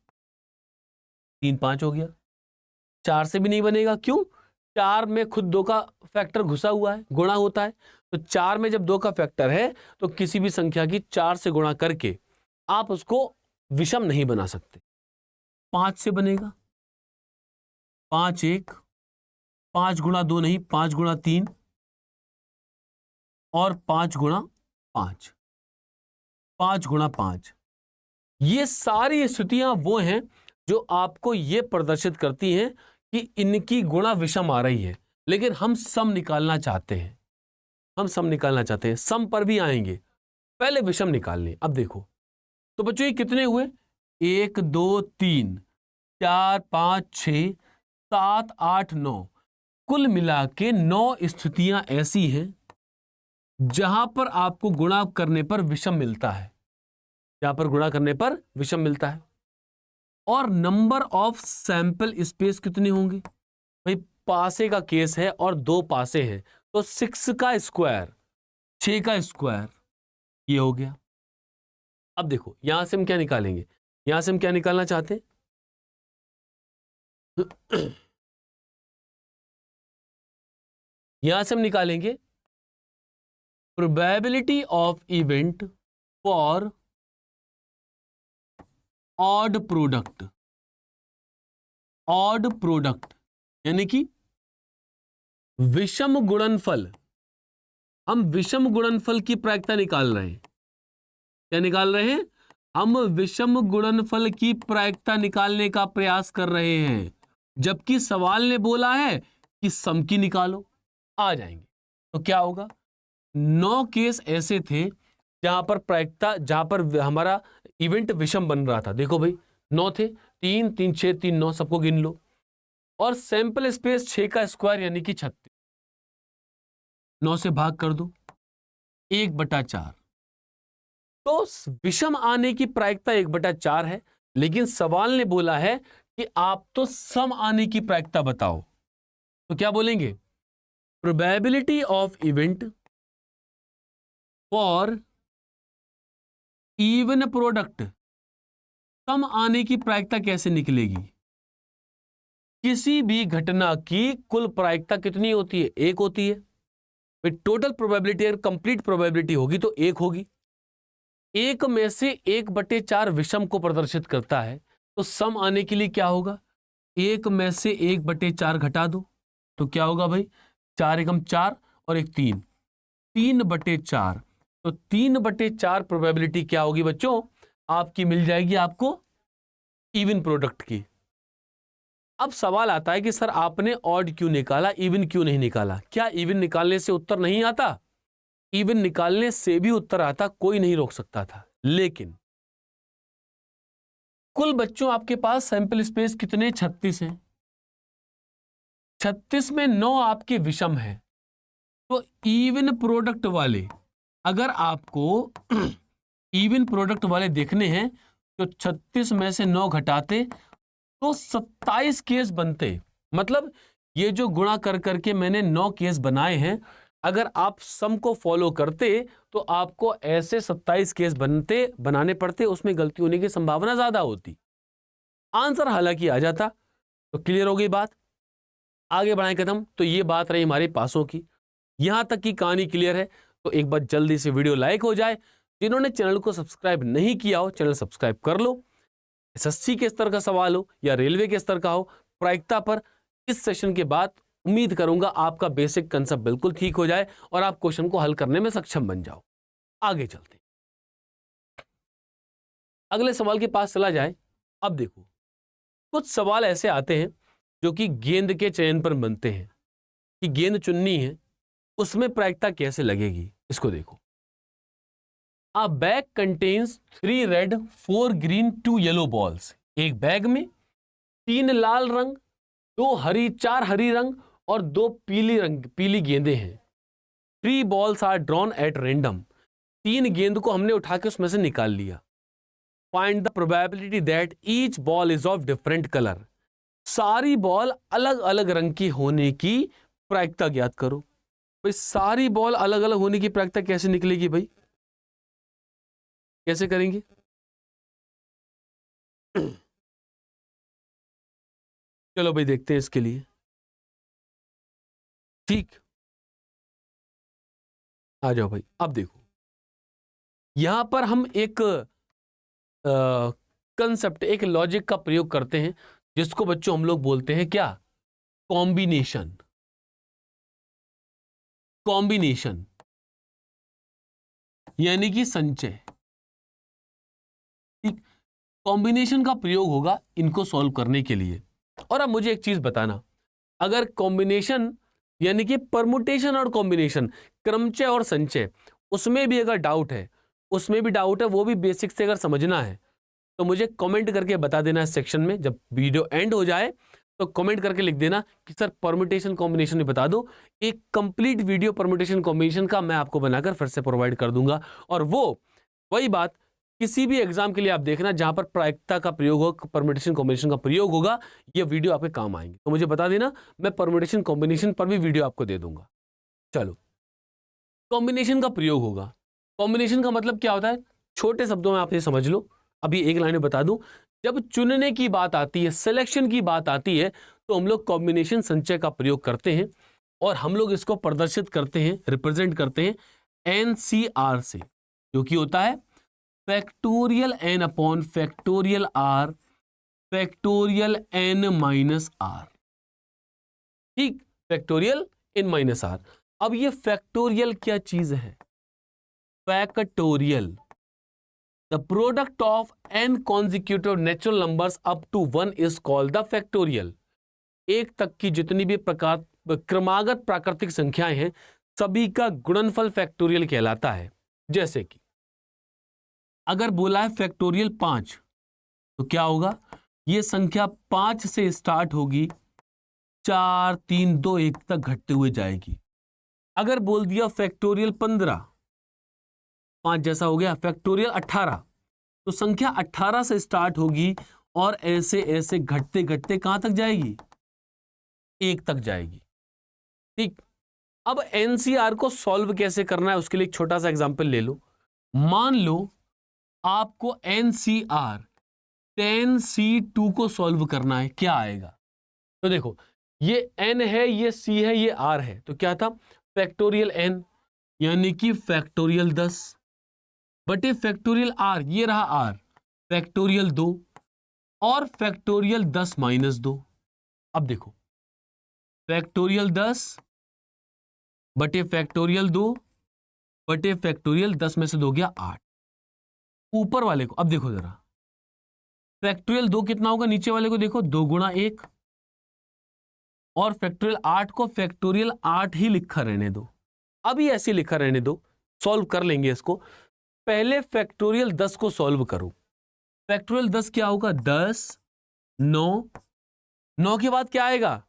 3 5 हो गया। 4 से भी नहीं बनेगा, क्यों, 4 में खुद 2 का फैक्टर घुसा हुआ है, गुणा होता है। तो 4 में जब 2 का फैक्टर है तो किसी भी संख्या की 4 से गुणा करके आप उसको विषम नहीं बना सकते। 5 से बनेगा, 5 1, 5 गुणा 2 नहीं, 5 गुणा 3 और 5 गुणा 5, 5 गुणा 5, ये सारी स्थितियां वो हैं जो आपको ये प्रदर्शित करती हैं कि इनकी गुणा विषम आ रही है, लेकिन हम सम निकालना चाहते हैं। हम सम निकालना चाहते हैं, सम पर भी आएंगे, पहले विषम निकालने। अब देखो तो बच्चों ये कितने हुए, 1 2 3 4 5 6 7 8 9, कुल मिला के 9 स्थितियां ऐसी हैं जहां पर आपको गुणा करने पर विषम मिलता है, जहां पर गुणा करने पर विषम मिलता है। और नंबर ऑफ सैंपल स्पेस कितने होंगे भाई, पासे का केस है और 2 पासे हैं, तो 6 का स्क्वायर, 6 का स्क्वायर ये हो गया। अब देखो यहां से हम क्या निकालेंगे, यहां से हम क्या निकालना चाहते हैं यहां से हम निकालेंगे probability of event for odd product. Odd product यानी कि विषम गुणनफल। हम विषम गुणनफल की प्रायिकता निकाल रहे हैं। क्या निकाल रहे हैं, हम विषम गुणनफल की प्रायिकता निकालने का प्रयास कर रहे हैं, जबकि सवाल ने बोला है कि सम की निकालो। आ जाएंगे तो क्या होगा, 9 केस ऐसे थे जहां पर प्रायिकता, जहां पर हमारा इवेंट विषम बन रहा था। देखो भाई 9 थे, 3 3 6 3 9, सबको गिन लो। और सैंपल स्पेस 6 का स्क्वायर यानी कि 36, 9 से भाग कर दो, 1/4। तो विषम आने की प्रायिकता 1/4 है, लेकिन सवाल ने बोला है कि आप तो सम आने की प्रायिकता बताओ। तो क्या बोलेंगे, probability of event for even product. Sum आने की प्रायिकता कैसे निकलेगी, किसी भी घटना की कुल प्रायिकता कितनी होती है, 1 होती है। टोटल प्रोबेबिलिटी अगर कंप्लीट प्रोबेबिलिटी होगी तो 1 होगी। 1 में से 1/4 विषम को प्रदर्शित करता है, तो सम आने के लिए क्या होगा, 1 में से 1/4 घटा दो, तो क्या होगा भाई, 4 एकम 4 और 1 3, 3/4। तो 3/4 प्रोबेबिलिटी क्या होगी बच्चों, आपकी मिल जाएगी आपको इवन प्रोडक्ट की। अब सवाल आता है कि सर आपने ऑड क्यों निकाला, इवन क्यों नहीं निकाला। क्या इवन निकालने से उत्तर नहीं आता, इवन निकालने से भी उत्तर आता, कोई नहीं रोक सकता था। लेकिन कुल बच्चों आपके पास सैंपल स्पेस कितने, 36 हैं। 36 में 9 आपके विषम है, तो इवन प्रोडक्ट वाले, अगर आपको इवन प्रोडक्ट वाले देखने हैं तो 36 में से 9 घटाते तो 27 केस बनते। मतलब ये जो गुणा कर करके मैंने 9 केस बनाए हैं, अगर आप सम को फॉलो करते तो आपको ऐसे 27 केस बनाने पड़ते, उसमें गलती होने की संभावना ज्यादा होती। आंसर हालांकि आ जाता। तो क्लियर हो गई बात, आगे बढ़ाएं कदम। तो ये बात रही हमारे पासों की, यहां तक की कहानी क्लियर है। तो एक बार जल्दी से वीडियो लाइक हो जाए, जिन्होंने चैनल को सब्सक्राइब नहीं किया हो चैनल सब्सक्राइब कर लो। एसएससी के स्तर का सवाल हो या रेलवे के स्तर का हो, प्रायिकता पर इस सेशन के बाद उम्मीद करूंगा आपका बेसिक कंसेप्ट बिल्कुल ठीक हो जाए और आप क्वेश्चन को हल करने में सक्षम बन जाओ। आगे चलते अगले सवाल के पास चला जाए। अब देखो कुछ सवाल ऐसे आते हैं जो कि गेंद के चयन पर बनते हैं, कि गेंद चुननी है, उसमें प्रायिकता कैसे लगेगी। इसको देखो, अ bag contains 3 red 4 green 2 yellow balls. एक बैग में 3 लाल रंग, 4 हरी रंग और 2 पीली गेंदें हैं। 3 balls are drawn at random. 3 गेंद को हमने उठा के उसमें से निकाल लिया। Find the probability that each ball is of different colour. सारी बॉल अलग अलग रंग की होने की प्रायिकता ज्ञात करो। भाई सारी बॉल अलग अलग होने की प्रायिकता कैसे निकलेगी भाई, कैसे करेंगे चलो भाई देखते हैं इसके लिए। ठीक, आ जाओ भाई। अब देखो यहां पर हम एक कंसेप्ट, एक लॉजिक का प्रयोग करते हैं, जिसको बच्चों हम लोग बोलते हैं क्या, कॉम्बिनेशन। कॉम्बिनेशन यानी कि संचय। ठीक, कॉम्बिनेशन का प्रयोग होगा इनको सॉल्व करने के लिए। और अब मुझे एक चीज बताना, अगर कॉम्बिनेशन यानी कि परमुटेशन और कॉम्बिनेशन, क्रमचय और संचय, उसमें भी अगर डाउट है, वो भी बेसिक से अगर समझना है तो मुझे कमेंट करके बता देना इस सेक्शन में। जब वीडियो एंड हो जाए तो कमेंट करके लिख देना कि सर परमुटेशन कॉम्बिनेशन भी बता दो। एक कंप्लीट वीडियो परमुटेशन कॉम्बिनेशन का मैं आपको बनाकर फिर से प्रोवाइड कर दूंगा। और वही बात किसी भी एग्जाम के लिए आप देखना जहां पर प्रायिकता का प्रयोग हो, परमुटेशन कॉम्बिनेशन का प्रयोग होगा, ये वीडियो आपके काम आएंगे। तो मुझे बता देना, मैं परमुटेशन कॉम्बिनेशन पर भी वीडियो आपको दे दूंगा। चलो, कॉम्बिनेशन का प्रयोग होगा। कॉम्बिनेशन का मतलब क्या होता है, छोटे शब्दों में आप ये समझ लो, अभी एक लाइन में बता दूं। जब चुनने की बात आती है, सिलेक्शन की बात आती है, तो हम लोग कॉम्बिनेशन संचय का प्रयोग करते हैं और हम लोग इसको प्रदर्शित करते हैं, रिप्रेजेंट करते हैं एनसीआर से, जो कि होता है factorial n upon factorial r factorial n minus r. ठीक, फैक्टोरियल एन माइनस आर। अब ये फैक्टोरियल क्या चीज है? Factorial, the product of n consecutive natural numbers up to 1 is called the factorial। एक तक की जितनी भी प्रकार क्रमागत प्राकृतिक संख्याएं हैं, सभी का गुणनफल फैक्टोरियल कहलाता है। जैसे कि अगर बोला है फैक्टोरियल 5, तो क्या होगा? यह संख्या 5 से स्टार्ट होगी, 4 3 2 1 तक घटते हुए जाएगी। अगर बोल दिया फैक्टोरियल 15, 5 जैसा हो गया, फैक्टोरियल 18, तो संख्या 18 से स्टार्ट होगी और ऐसे ऐसे घटते घटते कहां तक जाएगी? 1 तक जाएगी। ठीक, अब एनसीआर को सॉल्व कैसे करना है उसके लिए एक छोटा सा एग्जांपल ले लो। मान लो आपको एनसीआर 10C2 को सॉल्व करना है, क्या आएगा? तो देखो, ये n है, ये c है, ये r है, तो क्या था? फैक्टोरियल n यानी कि फैक्टोरियल 10 बटे फैक्टोरियल r, ये रहा r, फैक्टोरियल 2 और फैक्टोरियल 10 माइनस 2। अब देखो, फैक्टोरियल 10 बटे फैक्टोरियल 2 बटे फैक्टोरियल 10 में से 2 गया 8। ऊपर वाले को अब देखो जरा, फैक्टोरियल 2 कितना होगा? नीचे वाले को देखो, 2 गुणा 1, और फैक्टोरियल 8 को फैक्टोरियल 8 ही लिखा रहने दो, अभी ऐसे लिखा रहने दो, सॉल्व कर लेंगे इसको। पहले फैक्टोरियल 10 को सॉल्व करो। फैक्टोरियल 10 क्या होगा? 10 9, 9 के बाद क्या आएगा?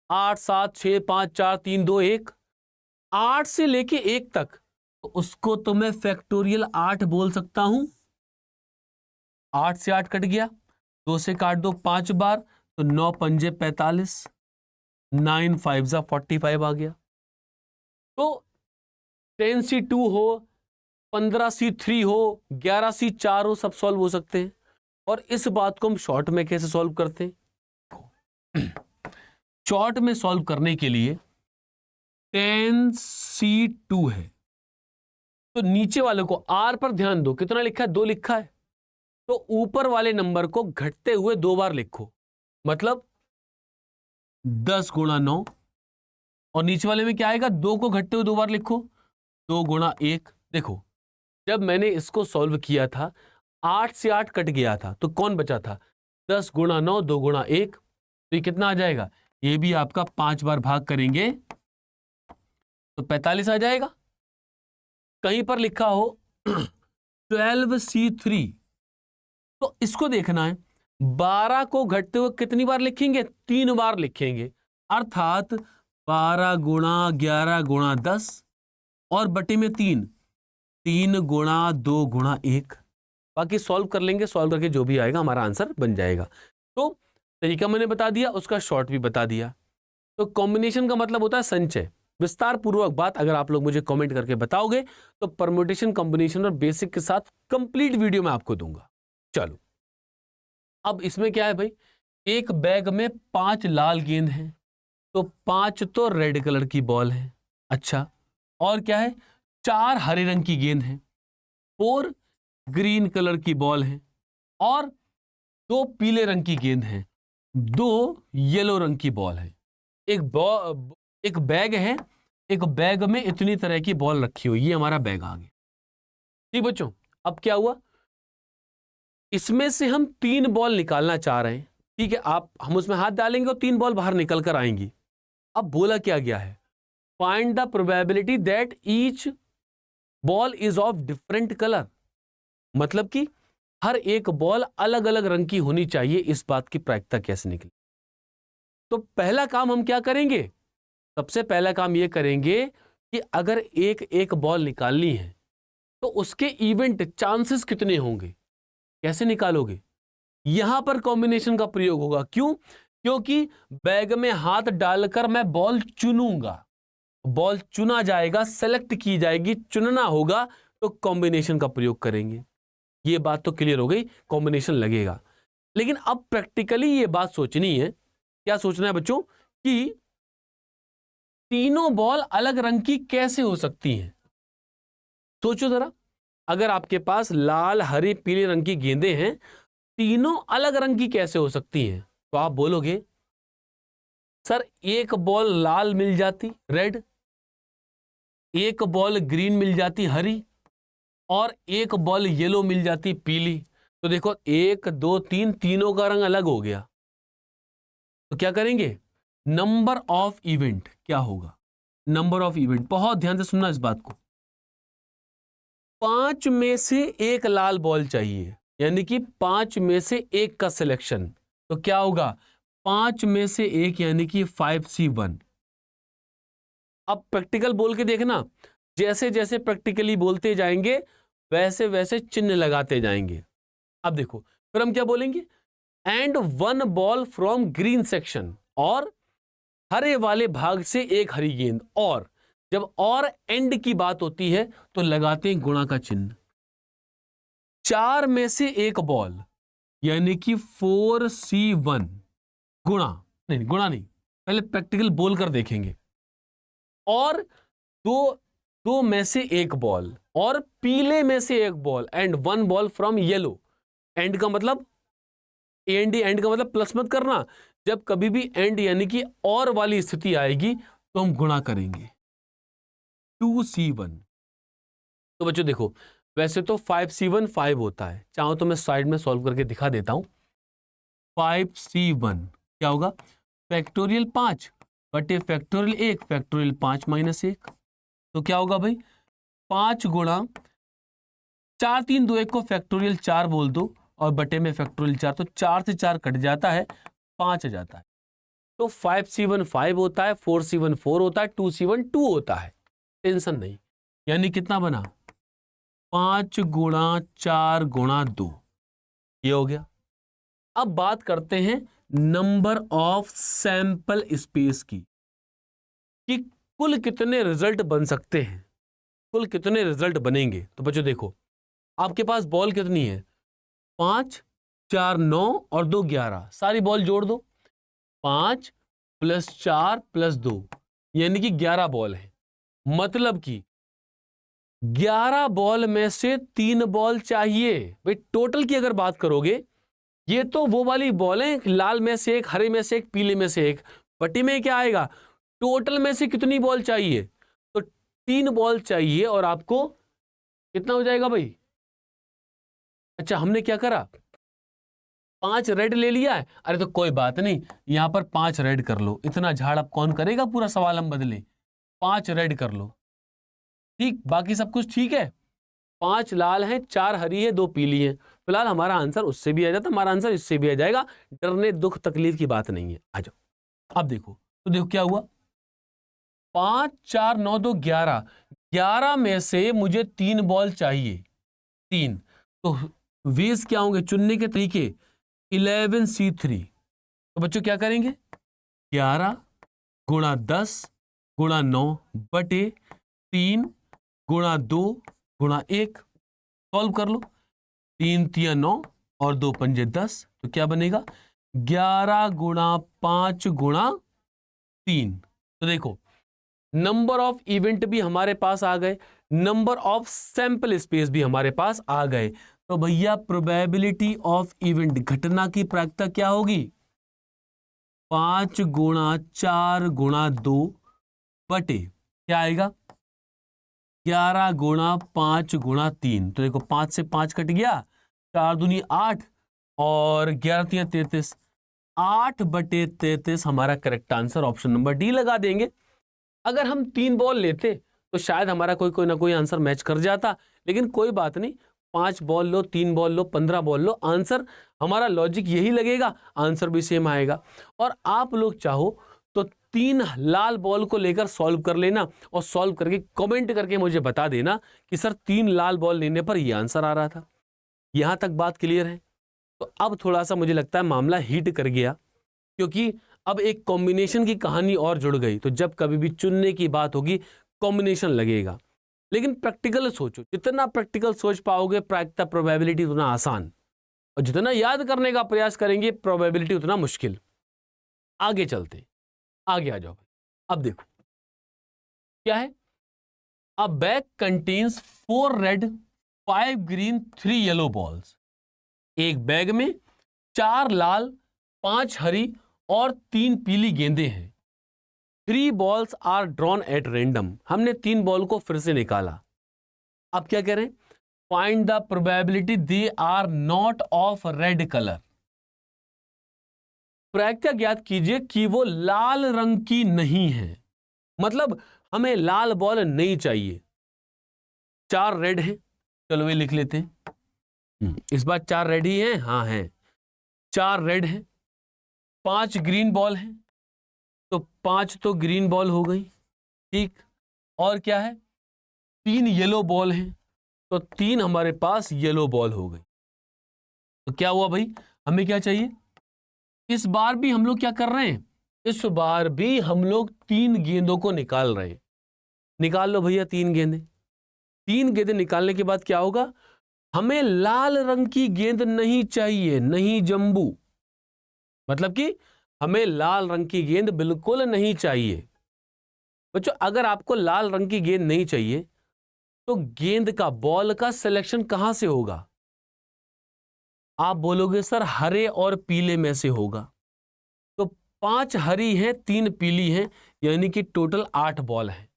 8 7 6 5 4 3 2 1। 8 से लेके 1 तक, तो उसको तो मैं फैक्टोरियल 8 बोल सकता हूं। 8 से 8 कट गया, 2 से काट दो 5 बार, तो 9 पंजे 45, 9 5 45 आ गया। तो 10C2 हो, 15C3 हो, 11C4 हो, सब सॉल्व हो सकते हैं। और इस बात को हम शॉर्ट में कैसे सॉल्व करते हैं? शॉर्ट में सॉल्व करने के लिए 10C2 है, तो नीचे वाले को R पर ध्यान दो, कितना लिखा है? 2 लिखा है, तो ऊपर वाले नंबर को घटते हुए 2 बार लिखो, मतलब 10 गुणा 9, और नीचे वाले में क्या आएगा? 2 को घटते हुए 2 बार लिखो, 2 गुणा 1। देखो, जब मैंने इसको सॉल्व किया था 8 से 8 कट गया था, तो कौन बचा था? 10 गुणा 9, 2 गुणा 1, तो ये कितना आ जाएगा? ये भी आपका 5 बार भाग करेंगे तो 45 आ जाएगा। कहीं पर लिखा हो 12C3, तो इसको देखना है 12 को घटते हुए कितनी बार लिखेंगे? 3 बार लिखेंगे, अर्थात 12 गुणा 11 गुणा 10 और बटे में 3, 3 गुणा 2 गुणा 1। बाकी सॉल्व कर लेंगे, सॉल्व करके जो भी आएगा हमारा आंसर बन जाएगा। तो तरीका मैंने बता दिया, उसका शॉर्ट भी बता दिया। तो कॉम्बिनेशन का मतलब होता है संचय। विस्तार पूर्वक बात अगर आप लोग मुझे कमेंट करके बताओगे तो परम्यूटेशन, कॉम्बिनेशन और बेसिक के साथ कंप्लीट वीडियो मैं आपको दूंगा। चलो, अब इसमें क्या है भाई? एक बैग में 5 लाल गेंद हैं, तो 5 तो रेड कलर की बॉल है। अच्छा, और क्या है? 4 हरे रंग की गेंद है, 4 ग्रीन कलर की बॉल है, और 2 पीले रंग की गेंद है, 2 येलो रंग की बॉल है। एक बैग है, एक बैग में इतनी तरह की बॉल रखी हुई, ये हमारा बैग आ गया। ठीक बच्चों, अब क्या हुआ? इसमें से हम 3 बॉल निकालना चाह रहे हैं, ठीक है। हम उसमें हाथ डालेंगे और 3 बॉल बाहर निकल कर आएंगी। अब बोला क्या गया है, find the probability that each ball is of different colour, मतलब कि हर एक बॉल अलग अलग रंग की होनी चाहिए। इस बात की प्रायिकता कैसे निकली? तो पहला काम हम क्या करेंगे, सबसे पहला काम यह करेंगे कि अगर एक एक बॉल निकालनी है तो उसके इवेंट चांसेस कितने होंगे, कैसे निकालोगे? यहां पर कॉम्बिनेशन का प्रयोग होगा। क्यों? क्योंकि बैग में हाथ डालकर मैं बॉल चुनूंगा, बॉल चुना जाएगा, सेलेक्ट की जाएगी, चुनना होगा, तो कॉम्बिनेशन का प्रयोग करेंगे। ये बात तो क्लियर हो गई, कॉम्बिनेशन लगेगा। लेकिन अब प्रैक्टिकली ये बात सोचनी है, क्या सोचना है बच्चों, कि तीनों बॉल अलग रंग की कैसे हो सकती हैं? सोचो जरा, अगर आपके पास लाल, हरे, पीले रंग की गेंदें हैं, तीनों अलग रंग की कैसे हो सकती हैं? तो आप बोलोगे सर एक बॉल लाल मिल जाती रेड, एक बॉल ग्रीन मिल जाती हरी, और एक बॉल येलो मिल जाती पीली। तो देखो 1 2 3 तीनों का रंग अलग हो गया। तो क्या करेंगे, नंबर ऑफ इवेंट क्या होगा? नंबर ऑफ इवेंट, बहुत ध्यान से सुनना इस बात को। 5 में से एक लाल बॉल चाहिए, यानी कि 5 में से एक का सिलेक्शन। तो क्या होगा, 5 में से एक यानी कि 5C1। अब प्रैक्टिकल बोल के देखना, जैसे जैसे प्रैक्टिकली बोलते जाएंगे वैसे वैसे चिन्ह लगाते जाएंगे। अब देखो फिर हम क्या बोलेंगे, and 1 ball from green section, और हरे वाले भाग से एक हरी गेंद। और जब और एंड की बात होती है तो लगाते हैं गुणा का चिन्ह। 4 में से एक बॉल यानी कि 4C1 गुणा, नहीं गुणा नहीं, पहले प्रैक्टिकल बोलकर देखेंगे। और दो में से एक बॉल, और पीले में से एक ball, and 1 ball from yellow. And का मतलब एंड का मतलब प्लस मत करना, जब कभी भी एंड यानी कि और वाली स्थिति आएगी तो हम गुणा करेंगे 2C1। तो बच्चों देखो, वैसे तो 5C1 5 होता है, चाहो तो मैं साइड में सॉल्व करके दिखा देता हूं। 5C1 क्या होगा, फैक्टोरियल 5 बटे फैक्टोरियल 1, फैक्टोरियल 5 माइनस 1। तो क्या होगा भाई, 5 गुणा 4 3 2 1 को फैक्टोरियल 4 बोल दो, और बटे में फैक्टोरियल 4, तो 4 से 4 कट जाता है, 5 आ जाता है। तो 5C1 5 होता है, 4C1 4 होता है, 2C1 2 होता है। टेंशन नहीं। यानी कितना बना, 5 गुणा 4 गुणा 2, ये हो गया। अब बात करते हैं नंबर ऑफ सैंपल स्पेस की, कि कुल कितने रिजल्ट बन सकते हैं, कुल कितने रिजल्ट बनेंगे। तो बच्चों देखो, आपके पास बॉल कितनी है, 5 4 9 और 2 11, सारी बॉल जोड़ दो, 5 + 4 + 2 यानी कि 11 बॉल है। मतलब कि 11 बॉल में से 3 बॉल चाहिए। भाई टोटल की अगर बात करोगे, ये तो वो वाली बॉल है, लाल में से एक, हरे में से एक, पीले में से एक, पट्टी में क्या आएगा, टोटल में से कितनी बॉल चाहिए, तो 3 बॉल चाहिए। और आपको कितना हो जाएगा भाई, अच्छा हमने क्या करा, 5 रेड ले लिया है, अरे तो कोई बात नहीं, यहां पर 5 रेड कर लो, इतना झाड़ अब कौन करेगा, पूरा सवाल हम बदले, 5 रेड कर लो, ठीक, बाकी सब कुछ ठीक है। 5 लाल हैं, 4 हरी है, 2 पीली है। फिलहाल हमारा आंसर उससे भी आ जाता, हमारा आंसर इससे भी आ जाएगा, डरने दुख तकलीफ की बात नहीं है। आ जाओ, अब देखो, तो देखो क्या हुआ, 5 4 9 2 11, 11 में से मुझे 3 बॉल चाहिए, 3, तो वेज क्या होंगे चुनने के तरीके, 11C3। तो बच्चों क्या करेंगे, 11 गुणा 10 गुणा 9 बटे 3 गुणा 2 गुणा 1, सॉल्व कर लो, 3 3 9 और 2 पंजे 10, तो क्या बनेगा, 11 गुणा 5 गुणा 3। तो देखो नंबर ऑफ इवेंट भी हमारे पास आ गए, नंबर ऑफ सैंपल स्पेस भी हमारे पास आ गए। तो भैया प्रोबेबिलिटी ऑफ इवेंट, घटना की प्रायिकता क्या होगी, 5 गुणा 4 गुणा 2 बटे क्या आएगा, 11 गुणा 5 गुणा 3। तो देखो 5 से 5 कट गया, 4 दूनी 8 और 11 तियां 33, 8/33 हमारा correct answer option number D लगा देंगे। अगर हम 3 बॉल लेते तो शायद हमारा कोई ना कोई आंसर मैच कर जाता, लेकिन कोई बात नहीं, 5 बॉल लो, 3 बॉल लो, 15 बॉल लो, आंसर हमारा लॉजिक यही लगेगा, आंसर भी सेम आएगा। और आप लोग चाहो तो 3 लाल बॉल को लेकर सॉल्व कर लेना और सॉल्व करके कमेंट करके मुझे बता देना कि सर 3 लाल बॉल लेने पर यह आंसर आ रहा था। यहां तक बात क्लियर है? तो अब थोड़ा सा मुझे लगता है मामला हीट कर गया, क्योंकि अब एक कॉम्बिनेशन की कहानी और जुड़ गई। तो जब कभी भी चुनने की बात होगी कॉम्बिनेशन लगेगा, लेकिन प्रैक्टिकल सोचो, जितना प्रैक्टिकल सोच पाओगे प्रायिकता प्रोबेबिलिटी उतना आसान, और जितना याद करने का प्रयास करेंगे प्रोबेबिलिटी उतना मुश्किल। आगे चलते, आगे आ जाओ। अब देखो क्या है, अ bag contains 4 red 5 green 3 yellow balls. एक बैग में 4 लाल 5 हरी और 3 पीली गेंदें हैं। 3 balls are drawn at random. हमने 3 बॉल को फिर से निकाला। अब क्या करें, find the probability they are not of red colour. प्रायिकता ज्ञात कीजिए कि वो लाल रंग की नहीं है, मतलब हमें लाल बॉल नहीं चाहिए। 4 रेड हैं, चलो ये लिख लेते हैं। इस बार 4 रेड ही हैं, हाँ हैं, 4 रेड हैं, 5 ग्रीन बॉल हैं, तो 5 तो ग्रीन बॉल हो गई, ठीक। और क्या है, 3 येलो बॉल हैं, तो 3 हमारे पास येलो बॉल हो गई। तो क्या हुआ भाई, हमें क्या चाहिए, इस बार भी हम लोग क्या कर रहे हैं, इस बार भी हम लोग 3 गेंदों को निकाल रहे हैं। निकाल लो भैया 3 गेंदें। 3 गेंदें निकालने के बाद क्या होगा, हमें लाल रंग की गेंद नहीं चाहिए, नहीं जंबू, मतलब कि हमें लाल रंग की गेंद बिल्कुल नहीं चाहिए। बच्चों अगर आपको लाल रंग की गेंद नहीं चाहिए तो गेंद का, बॉल का सिलेक्शन कहां से होगा? आप बोलोगे सर हरे और पीले में से होगा। तो 5 हरी हैं 3 पीली हैं, यानी कि टोटल 8 बॉल हैं।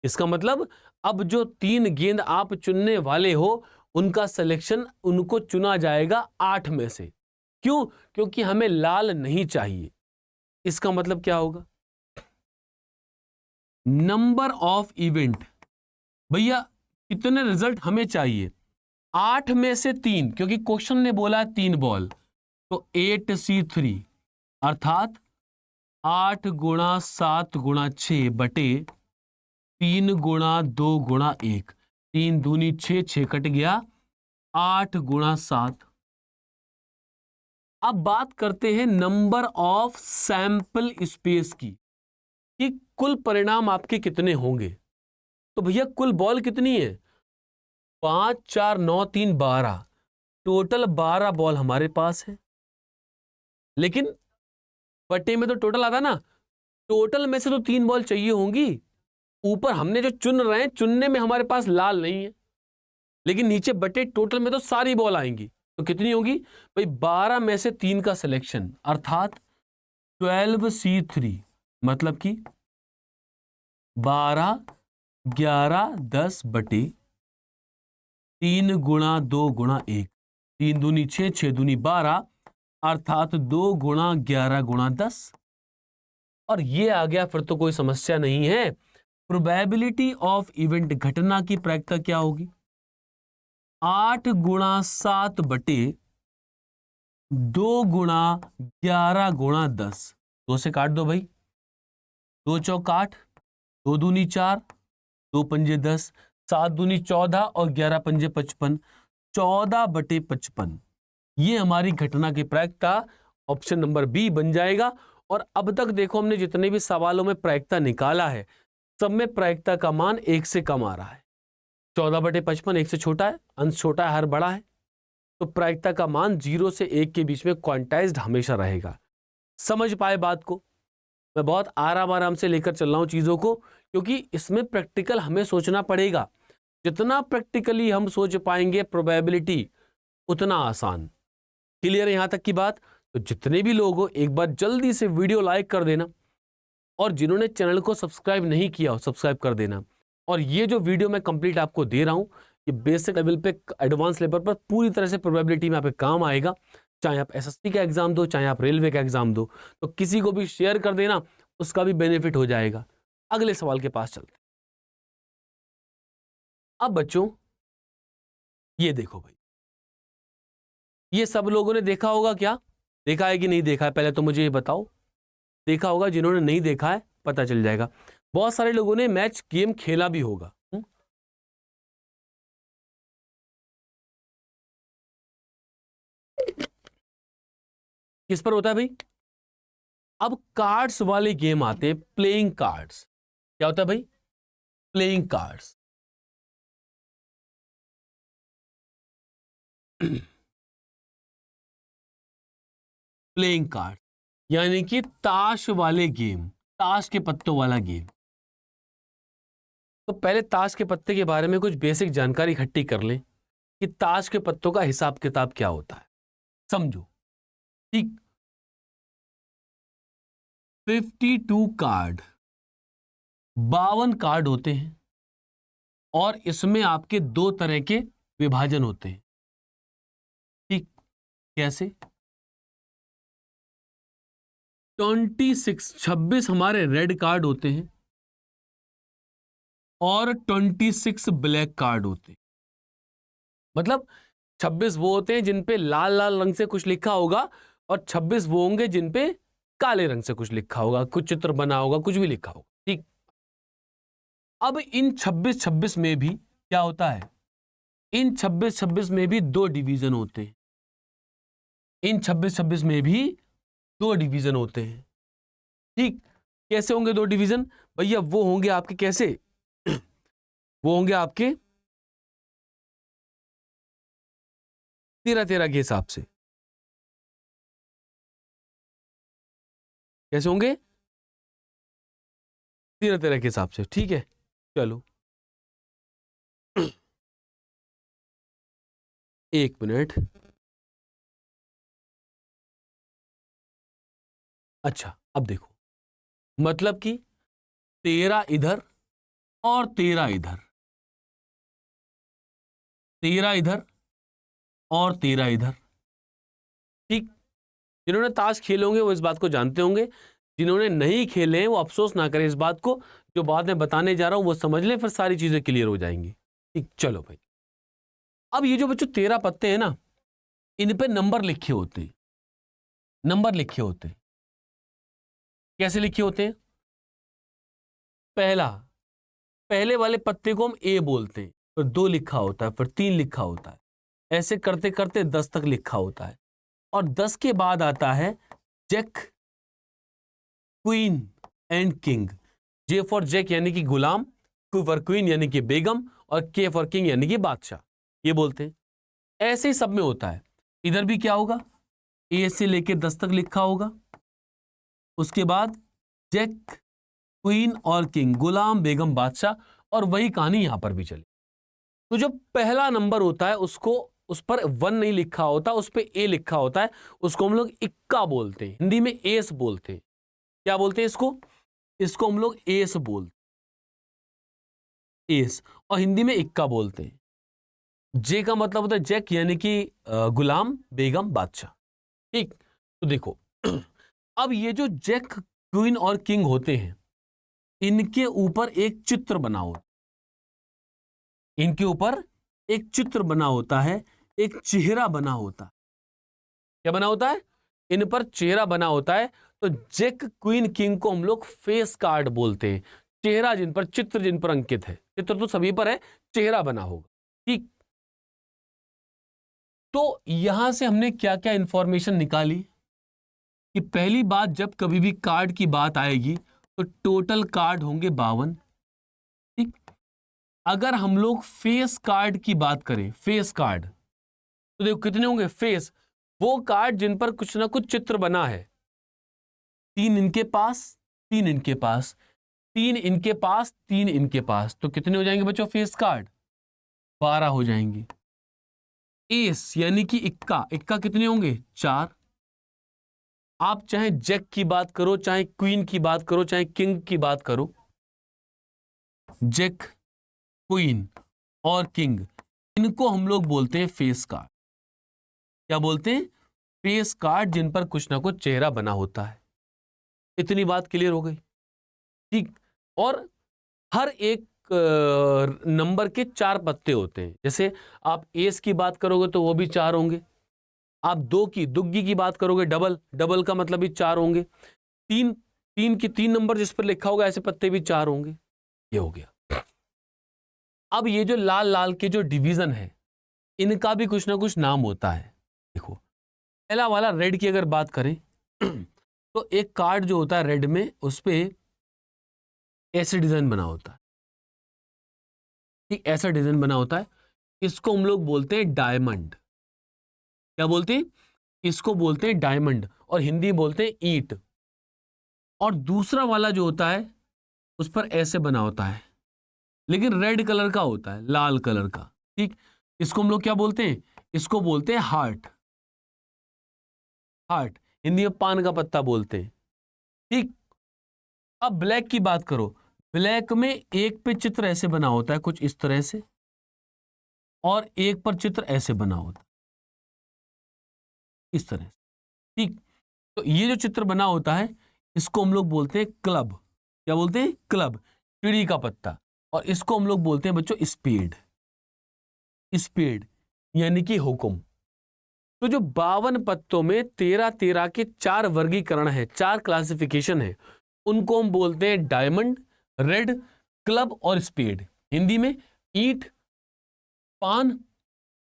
इसका मतलब अब जो 3 गेंद आप चुनने वाले हो उनका सिलेक्शन, उनको चुना जाएगा 8 में से। क्यों? क्योंकि हमें लाल नहीं चाहिए। इसका मतलब क्या होगा, नंबर ऑफ इवेंट, भैया कितने रिजल्ट हमें चाहिए, 8 में से 3, क्योंकि क्वेश्चन ने बोला 3 बॉल, तो 8C3 अर्थात 8 गुणा 7 गुणा 6 बटे 3 गुणा 2 गुणा 1, 3 दूनी 6, 6 कट गया, 8 गुणा 7। अब बात करते हैं नंबर ऑफ सैंपल स्पेस की, कि कुल परिणाम आपके कितने होंगे। तो भैया कुल बॉल कितनी है, 5 4 9 3 12, टोटल 12 बॉल हमारे पास है। लेकिन बटे में तो टोटल आता ना, टोटल में से तो 3 बॉल चाहिए होंगी। ऊपर हमने जो चुन रहे हैं, चुनने में हमारे पास लाल नहीं है, लेकिन नीचे बटे टोटल में तो सारी बॉल आएंगी। तो कितनी होगी भाई, 12 में से 3 का सिलेक्शन, अर्थात 12C3, मतलब कि 12 11 10 बटे 3 गुणा 2 गुणा 1, 3 दूनी 6, 6 दूनी 12, अर्थात 2 गुणा 11 गुणा 10। और ये आ गया, फिर तो कोई समस्या नहीं है। प्रोबेबिलिटी ऑफ इवेंट, घटना की प्रायिकता क्या होगी, 8 गुणा 7 बटे 2 गुणा 11 गुणा 10। 2 से काट दो भाई, 2 चौक 8, 2 दूनी 4, 2 पंजे 10, 7 दूनी 14 और 11 पंजे 55, 14 बटे 55। ये हमारी घटना की प्रायिकता ऑप्शन नंबर बी बन जाएगा। और अब तक देखो हमने जितने भी सवालों में प्रायिकता निकाला है, सब में प्रायिकता का मान 1 से कम आ रहा है। 14 बटे 55 1 से छोटा है, अंश छोटा है, हर बड़ा है, तो प्रायिकता का मान 0 से 1 के बीच में क्वांटाइज्ड हमेशा रहेगा। समझ पाए बात को? मैं बहुत आराम से लेकर चल रहा हूं चीजों को, क्योंकि इसमें प्रैक्टिकल हमें सोचना पड़ेगा। जितना प्रैक्टिकली हम सोच पाएंगे प्रोबेबिलिटी उतना आसान। क्लियर है यहां तक की बात? तो जितने भी लोग हो एक बार जल्दी से वीडियो लाइक कर देना, और जिन्होंने चैनल को सब्सक्राइब नहीं किया हो सब्सक्राइब कर देना। और ये जो वीडियो मैं कंप्लीट आपको दे रहा हूं, ये बेसिक लेवल पे, एडवांस लेवल पर पूरी तरह से प्रोबेबिलिटी में आप पे काम आएगा। चाहे आप एसएससी का एग्जाम दो, चाहे आप रेलवे का एग्जाम दो, तो किसी को भी शेयर कर देना, उसका भी बेनिफिट हो जाएगा। अगले सवाल के पास चलते हैं। अब बच्चों ये देखो भाई, ये सब लोगों ने देखा होगा, क्या देखा है कि नहीं देखा है, पहले तो मुझे ये बताओ। देखा होगा, जिन्होंने नहीं देखा है पता चल जाएगा। बहुत सारे लोगों ने मैच गेम खेला भी होगा। किस पर होता है भाई? अब कार्ड्स वाले गेम आते हैं, प्लेइंग कार्ड्स। क्या होता है भाई? Playing cards. प्लेइंग कार्ड यानी कि ताश वाले गेम, ताश के पत्तों वाला गेम। तो पहले ताश के पत्ते के बारे में कुछ बेसिक जानकारी इकट्ठी कर लें कि ताश के पत्तों का हिसाब किताब क्या होता है, समझो। ठीक, 52 कार्ड, 52 कार्ड होते हैं, और इसमें आपके दो तरह के विभाजन होते हैं। ठीक, कैसे? 26 हमारे रेड कार्ड होते हैं और 26 ब्लैक कार्ड होते हैं। मतलब 26 वो होते हैं जिन पे लाल लाल रंग से कुछ लिखा होगा, और 26 वो होंगे जिन पे काले रंग से कुछ लिखा होगा, कुछ चित्र बना होगा, कुछ भी लिखा होगा। ठीक, अब इन 26-26 में भी क्या होता है? इन 26-26 में भी दो डिवीजन होते हैं। इन 26-26 में भी दो डिवीजन होते हैं। ठीक, कैसे होंगे दो डिवीजन भैया? वो होंगे आपके कैसे? वो होंगे आपके 13-13 के हिसाब से। कैसे होंगे? 13-13 के हिसाब से। ठीक है, चलो एक मिनट। अच्छा, अब देखो, मतलब कि 13 इधर और 13 इधर, 13 इधर और 13 इधर। ठीक, जिन्होंने ताश खेले होंगे वो इस बात को जानते होंगे, जिन्होंने नहीं खेले हैं वो अफसोस ना करें इस बात को, जो बात मैं बताने जा रहा हूं वो समझ लें, फिर सारी चीजें क्लियर हो जाएंगी। ठीक, चलो भाई, अब ये जो बच्चों 13 पत्ते हैं ना, इन पे नंबर लिखे होते हैं। नंबर लिखे होते हैं, कैसे लिखे होते हैं? पहला, पहले वाले पत्ते को हम ए बोलते हैं, फिर 2 लिखा होता है, फिर 3 लिखा होता है, ऐसे करते करते 10 तक लिखा होता है। और 10 के बाद आता है jack, queen and king. J for jack यानी कि गुलाम, क्यू फॉर क्वीन यानी कि बेगम, और के फॉर किंग यानी कि बादशाह, ये बोलते हैं। ऐसे ही सब में होता है। इधर भी क्या होगा? ए से लेके 10 तक लिखा होगा, उसके बाद जैक, क्वीन और किंग, गुलाम, बेगम, बादशाह, और वही कहानी यहां पर भी चली। तो जो पहला नंबर होता है उसको, उस पर 1 नहीं लिखा होता, उस पे ए लिखा होता है, उसको हम लोग इक्का बोलते हैं, हिंदी में एस बोलते हैं। क्या बोलते हैं इसको? इसको हम लोग एस बोलते हैं, एस, और हिंदी में इक्का बोलते हैं। जे का मतलब होता है जैक यानी कि गुलाम, बेगम, बादशाह। ठीक, तो देखो अब ये जो जैक, क्वीन और किंग होते हैं, इनके ऊपर एक चित्र बना होता है, इनके ऊपर एक चित्र बना होता है, एक चेहरा बना होता है। क्या बना होता है? इन पर चेहरा बना होता है। तो जैक, क्वीन, किंग को हम लोग फेस कार्ड बोलते हैं, चेहरा जिन पर, चित्र जिन पर अंकित है। चित्र तो सभी पर है, चेहरा बना होगा। ठीक, तो यहां से हमने क्या क्या इंफॉर्मेशन निकाली कि पहली बात, जब कभी भी कार्ड की बात आएगी तो टोटल कार्ड होंगे 52। ठीक, अगर हम लोग फेस कार्ड की बात करें, फेस कार्ड, तो देखो कितने होंगे फेस? वो कार्ड जिन पर कुछ ना कुछ चित्र बना है। 3 इनके पास, 3 इनके पास, 3 इनके पास, 3 इनके पास, तो कितने हो जाएंगे बच्चों फेस कार्ड? 12 हो जाएंगे। एस यानी कि इक्का, इक्का कितने होंगे? 4। आप चाहे जैक की बात करो, चाहे क्वीन की बात करो, चाहे किंग की बात करो, जैक, क्वीन और किंग, इनको हम लोग बोलते हैं फेस कार्ड। क्या बोलते हैं? फेस कार्ड, जिन पर कुछ ना कुछ चेहरा बना होता है। इतनी बात क्लियर हो गई, ठीक। और हर एक नंबर के 4 पत्ते होते हैं। जैसे आप एस की बात करोगे तो वो भी 4 होंगे। आप 2 की दुग्गी की बात करोगे, डबल, डबल का मतलब भी 4 होंगे। 3 की 3 नंबर जिस पर लिखा होगा ऐसे पत्ते भी 4 होंगे। ये हो गया। अब ये जो लाल लाल के जो डिवीजन है, इनका भी कुछ ना कुछ नाम होता है। देखो, पहला वाला रेड की अगर बात करें तो एक कार्ड जो होता है रेड में, उस पे ऐसे डिजाइन बना होता है, ठीक, ऐसा डिजाइन बना होता है। इसको हम लोग बोलते हैं डायमंड। क्या बोलते हैं? इसको बोलते हैं डायमंड, और हिंदी बोलते हैं ईंट। और दूसरा वाला जो होता है उस पर ऐसे बना होता है, लेकिन रेड कलर का होता है, लाल कलर का, ठीक। इसको हम लोग क्या बोलते हैं? इसको बोलते हैं हार्ट। हार्ट, हिंदी में पान का पत्ता बोलते हैं, ठीक। अब ब्लैक की बात करो। ब्लैक में एक पे चित्र ऐसे बना होता है कुछ इस तरह से, और एक पर चित्र ऐसे बना होता है इस तरह से, ठीक। तो ये जो चित्र बना होता है इसको हम लोग बोलते हैं क्लब। क्या बोलते हैं? क्लब, चिड़ी का पत्ता। और इसको हम लोग बोलते हैं बच्चों स्पीड। स्पीड यानी कि हुक्म। तो जो 52 पत्तों में 13 के 4 वर्गीकरण है, 4 क्लासिफिकेशन है, उनको हम बोलते हैं डायमंड, रेड, क्लब और स्पीड। हिंदी में ईंट, पान,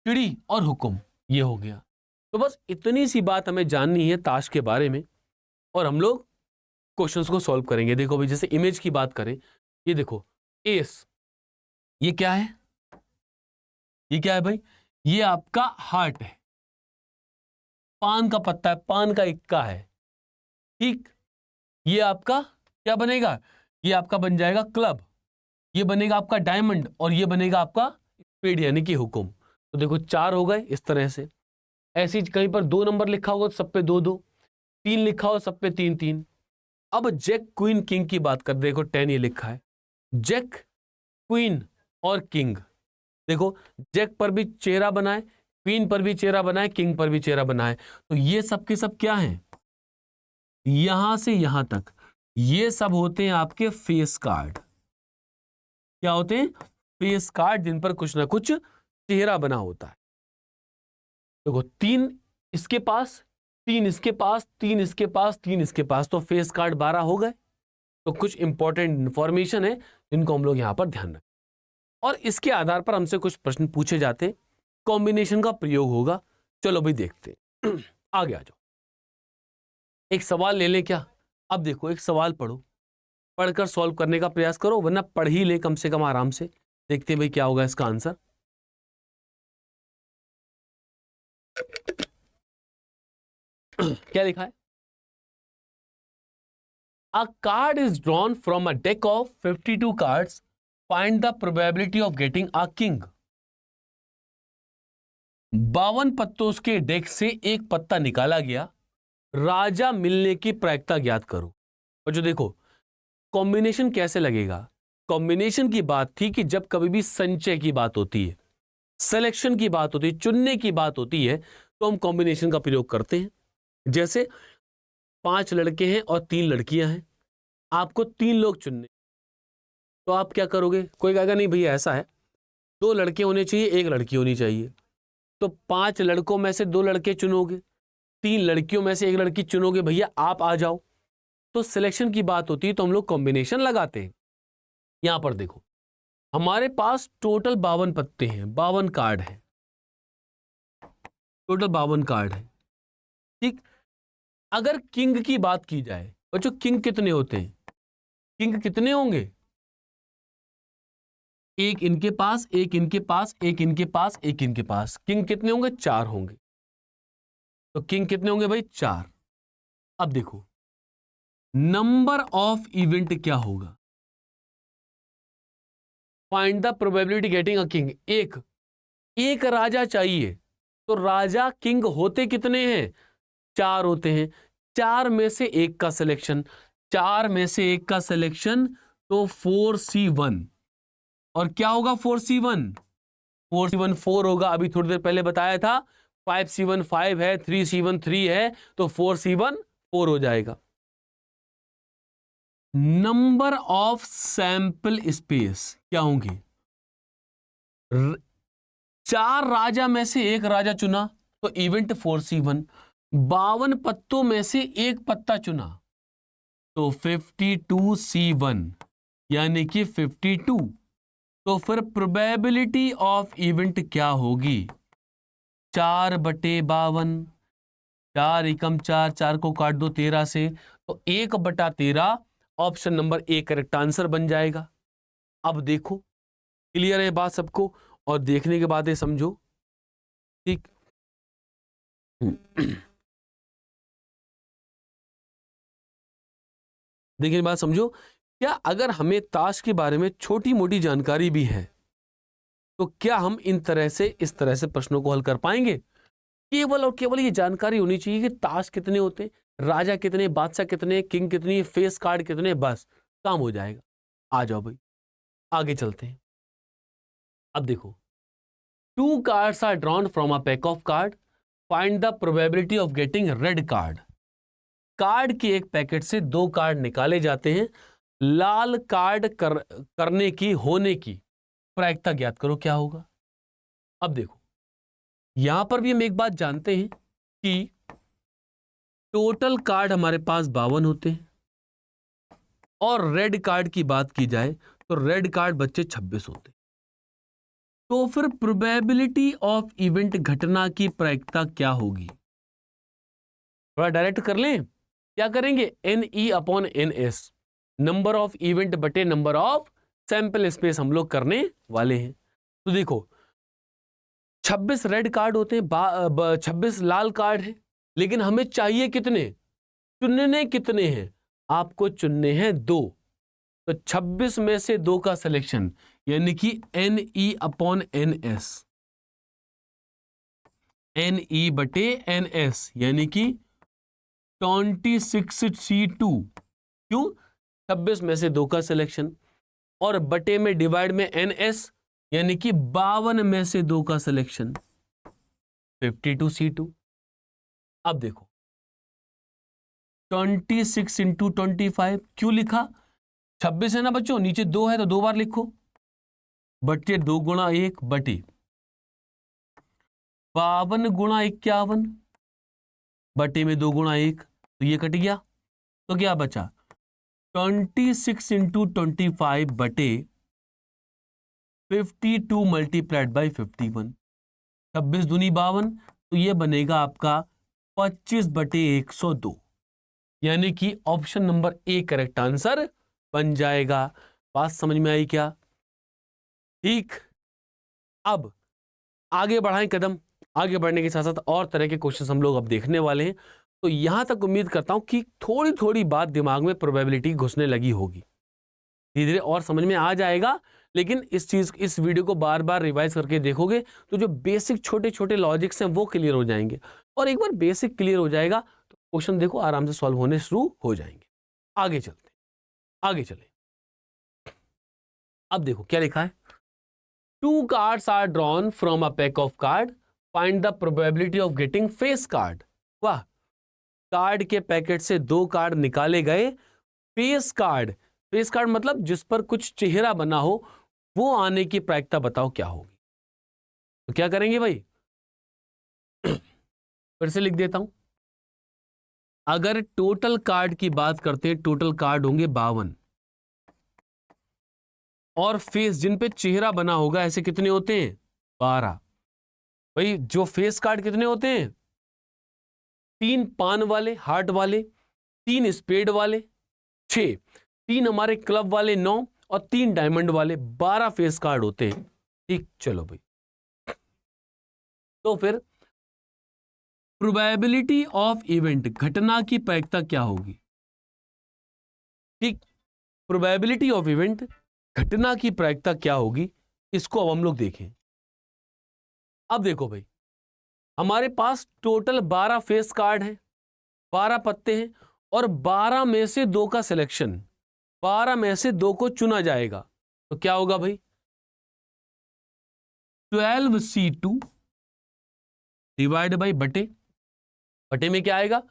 चिड़ी और हुक्म। ये हो गया। तो बस इतनी सी बात हमें जाननी है ताश के बारे में, और हम लोग क्वेश्चंस को सॉल्व करेंगे। देखो भाई, जैसे इमेज की बात करें, ये देखो एस, ये क्या है? ये क्या है भाई? ये आपका हार्ट है। पान का पत्ता है, पान का इक्का है, ठीक। ये आपका क्या बनेगा? ये आपका बन जाएगा क्लब, ये बनेगा आपका डायमंड, और ये बनेगा आपका स्पीड यानी कि हुक्म। तो देखो 4 हो गए इस तरह से। ऐसे ही कहीं पर 2 नंबर लिखा होगा तो सब पे 2 2, 3 लिखा हो सब पे 3 3। अब जैक, क्वीन, किंग की बात कर, देखो 10 ये लिखा है। जैक, क्वीन और किंग। देखो, जैक पर भी चेहरा बनाए, क्वीन पर भी चेहरा बनाए, किंग पर भी चेहरा बनाए। तो ये सब के सब क्या हैं? यहां से यहां तक ये सब होते हैं आपके फेस कार्ड। क्या होते हैं? फेस कार्ड, जिन पर कुछ ना कुछ चेहरा बना होता है। देखो 3 इसके पास, 3 इसके पास, 3 इसके पास, 3 इसके पास, तो फेस कार्ड 12 हो गए। तो कुछ इंपॉर्टेंट इंफॉर्मेशन है जिनको हम लोग यहां पर ध्यान रखें, और इसके आधार पर हमसे कुछ प्रश्न पूछे जाते, कॉम्बिनेशन का प्रयोग होगा। चलो भाई देखते हैं। आगे आ जाओ, एक सवाल ले लें क्या? अब देखो, एक सवाल पढ़ो, पढ़कर सॉल्व करने का प्रयास करो, वरना पढ़ ही ले कम से कम आराम से। देखते हैं भाई क्या होगा इसका आंसर। क्या लिखा है? A card is drawn from a deck of 52 cards. Find the probability of getting a king. 52 पत्तों के डेक से एक पत्ता निकाला गया, राजा मिलने की प्रायिकता ज्ञात करो। और जो देखो कॉम्बिनेशन कैसे लगेगा, कॉम्बिनेशन की बात थी कि जब कभी भी संचय की बात होती है, सिलेक्शन की बात होती है, चुनने की बात होती है, तो हम कॉम्बिनेशन का प्रयोग करते हैं। जैसे 5 लड़के हैं और 3 लड़कियां हैं, आपको 3 लोग चुनने, तो आप क्या करोगे? कोई कहेगा नहीं भैया ऐसा है, 2 लड़के होने चाहिए, 1 लड़की होनी चाहिए। तो 5 लड़कों में से 2 लड़के चुनोगे, 3 लड़कियों में से 1 लड़की चुनोगे, भैया आप आ जाओ। तो सिलेक्शन की बात होती है तो हम लोग कॉम्बिनेशन लगाते हैं। यहां पर देखो, हमारे पास टोटल 52 पत्ते हैं, 52 कार्ड है, टोटल 52 कार्ड है, ठीक। अगर किंग की बात की जाए, बच्चों किंग कितने होते हैं? किंग कितने होंगे? एक इनके पास, एक इनके पास, एक इनके पास, एक इनके पास। किंग कितने होंगे? 4 होंगे। तो किंग कितने होंगे भाई? 4। अब देखो नंबर ऑफ इवेंट क्या होगा? Find the probability getting a king. एक राजा चाहिए, तो राजा किंग होते कितने हैं? 4 होते हैं। 4 में से एक का सिलेक्शन, 4 में से एक का सिलेक्शन, तो 4C1। और क्या होगा 4C1? 4C1 4 होगा, अभी थोड़ी देर पहले बताया था 5C1 5 है, 3C1 3 है, तो 4C1 4 हो जाएगा। नंबर ऑफ सैंपल स्पेस क्या होंगे? 4 राजा में से एक राजा चुना तो इवेंट 4C1, 52 पत्तों में से एक पत्ता चुना तो 52C1 यानी कि 52। तो फिर प्रोबेबिलिटी ऑफ इवेंट क्या होगी? 4/52, 4 एकम 4, 4 को काट दो 13 से, तो 1/13 option number A correct answer बन जाएगा। अब देखो, क्लियर है बात सबको? और देखने के बाद ये समझो, ठीक। देखिए बात समझो, क्या अगर हमें ताश के बारे में छोटी मोटी जानकारी भी है तो क्या हम इन तरह से इस तरह से प्रश्नों को हल कर पाएंगे? केवल और केवल ये जानकारी होनी चाहिए कि ताश कितने होते, राजा कितने, बादशाह कितने, किंग कितनी, फेस कार्ड कितने, बस काम हो जाएगा। आ जाओ भाई, आगे चलते हैं। अब देखो, 2 cards are drawn from a pack of card, find the probability of getting red card. Card के एक पैकेट से 2 कार्ड निकाले जाते हैं, लाल कार्ड करने की होने की प्रायिकता ज्ञात करो, क्या होगा? अब देखो, यहां पर भी हम एक बात जानते हैं कि टोटल कार्ड हमारे पास 52 होते हैं, और रेड कार्ड की बात की जाए तो रेड कार्ड बच्चे 26 होते हैं। तो फिर प्रोबेबिलिटी ऑफ इवेंट घटना की प्रायिकता क्या होगी? थोड़ा डायरेक्ट कर लें, क्या करेंगे? NE/NS, नंबर ऑफ इवेंट बटे नंबर ऑफ सैंपल स्पेस हम लोग करने वाले हैं। तो देखो, 26 रेड कार्ड होते हैं, 26 लाल कार्ड है, लेकिन हमें चाहिए कितने, चुनने कितने हैं? आपको चुनने हैं 2, तो 26 में से 2 का सिलेक्शन, यानी कि NE/NS, NE/NS यानी कि 26C2। क्यों? 26 में से 2 का सिलेक्शन, और बटे में डिवाइड में NS यानी कि 52 में से 2 का सिलेक्शन, 52C2। अब देखो, 26 इंटू 25 क्यों लिखा? 26 है ना बच्चों, नीचे 2 है तो 2 बार लिखो, बटे 2 गुणा 1 बटे 52 गुणा 51 बटे में 2 गुणा 1, तो ये कट गया, तो क्या बचा? 26 इंटू 25 बटे 52 मल्टीप्लाइड बाई 51, 26 दूनी 52, तो ये बनेगा आपका 25/102, यानी कि option number A correct answer बन जाएगा। बात समझ में आई क्या? ठीक। अब आगे बढ़ाएं कदम, आगे बढ़ने के साथ साथ और तरह के क्वेश्चन हम लोग अब देखने वाले हैं। तो यहां तक उम्मीद करता हूं कि थोड़ी थोड़ी बात दिमाग में प्रोबेबिलिटी घुसने लगी होगी, धीरे धीरे और समझ में आ जाएगा। लेकिन इस वीडियो को बार बार रिवाइज करके देखोगे तो जो बेसिक छोटे छोटे लॉजिक्स हैं वो क्लियर हो जाएंगे, और एक बार बेसिक क्लियर हो जाएगा तो क्वेश्चन देखो आराम से सॉल्व होने शुरू हो जाएंगे। आगे चलते, आगे चले। अब देखो क्या लिखा है, 2 cards are drawn from a pack of card, find the probability of getting face card. वाह, कार्ड के पैकेट से 2 कार्ड निकाले गए, फेस कार्ड, फेस कार्ड मतलब जिस पर कुछ चेहरा बना हो, वो आने की प्रायिकता बताओ क्या होगी? तो क्या करेंगे भाई, फिर से लिख देता हूं। अगर टोटल कार्ड की बात करते हैं, टोटल कार्ड होंगे 52, और फेस जिन पे चेहरा बना होगा ऐसे कितने होते हैं? 12। भाई जो फेस कार्ड कितने होते हैं? 3 पान वाले, हार्ट वाले, 3 स्पेड वाले 6, 3 हमारे क्लब वाले 9, और 3 डायमंड वाले 12 फेस कार्ड होते हैं। ठीक, चलो भाई, तो फिर प्रोबेबिलिटी ऑफ इवेंट, घटना की प्रायिकता क्या होगी? ठीक, प्रोबेबिलिटी ऑफ इवेंट, घटना की प्रायिकता क्या होगी, इसको अब हम लोग देखें। अब देखो भाई, हमारे पास टोटल 12 फेस कार्ड हैं, 12 पत्ते हैं, और 12 में से 2 का सिलेक्शन, 12 में से 2 को चुना जाएगा, तो क्या होगा भाई? 12C2 डिवाइड बाई बटे में क्या आएगा?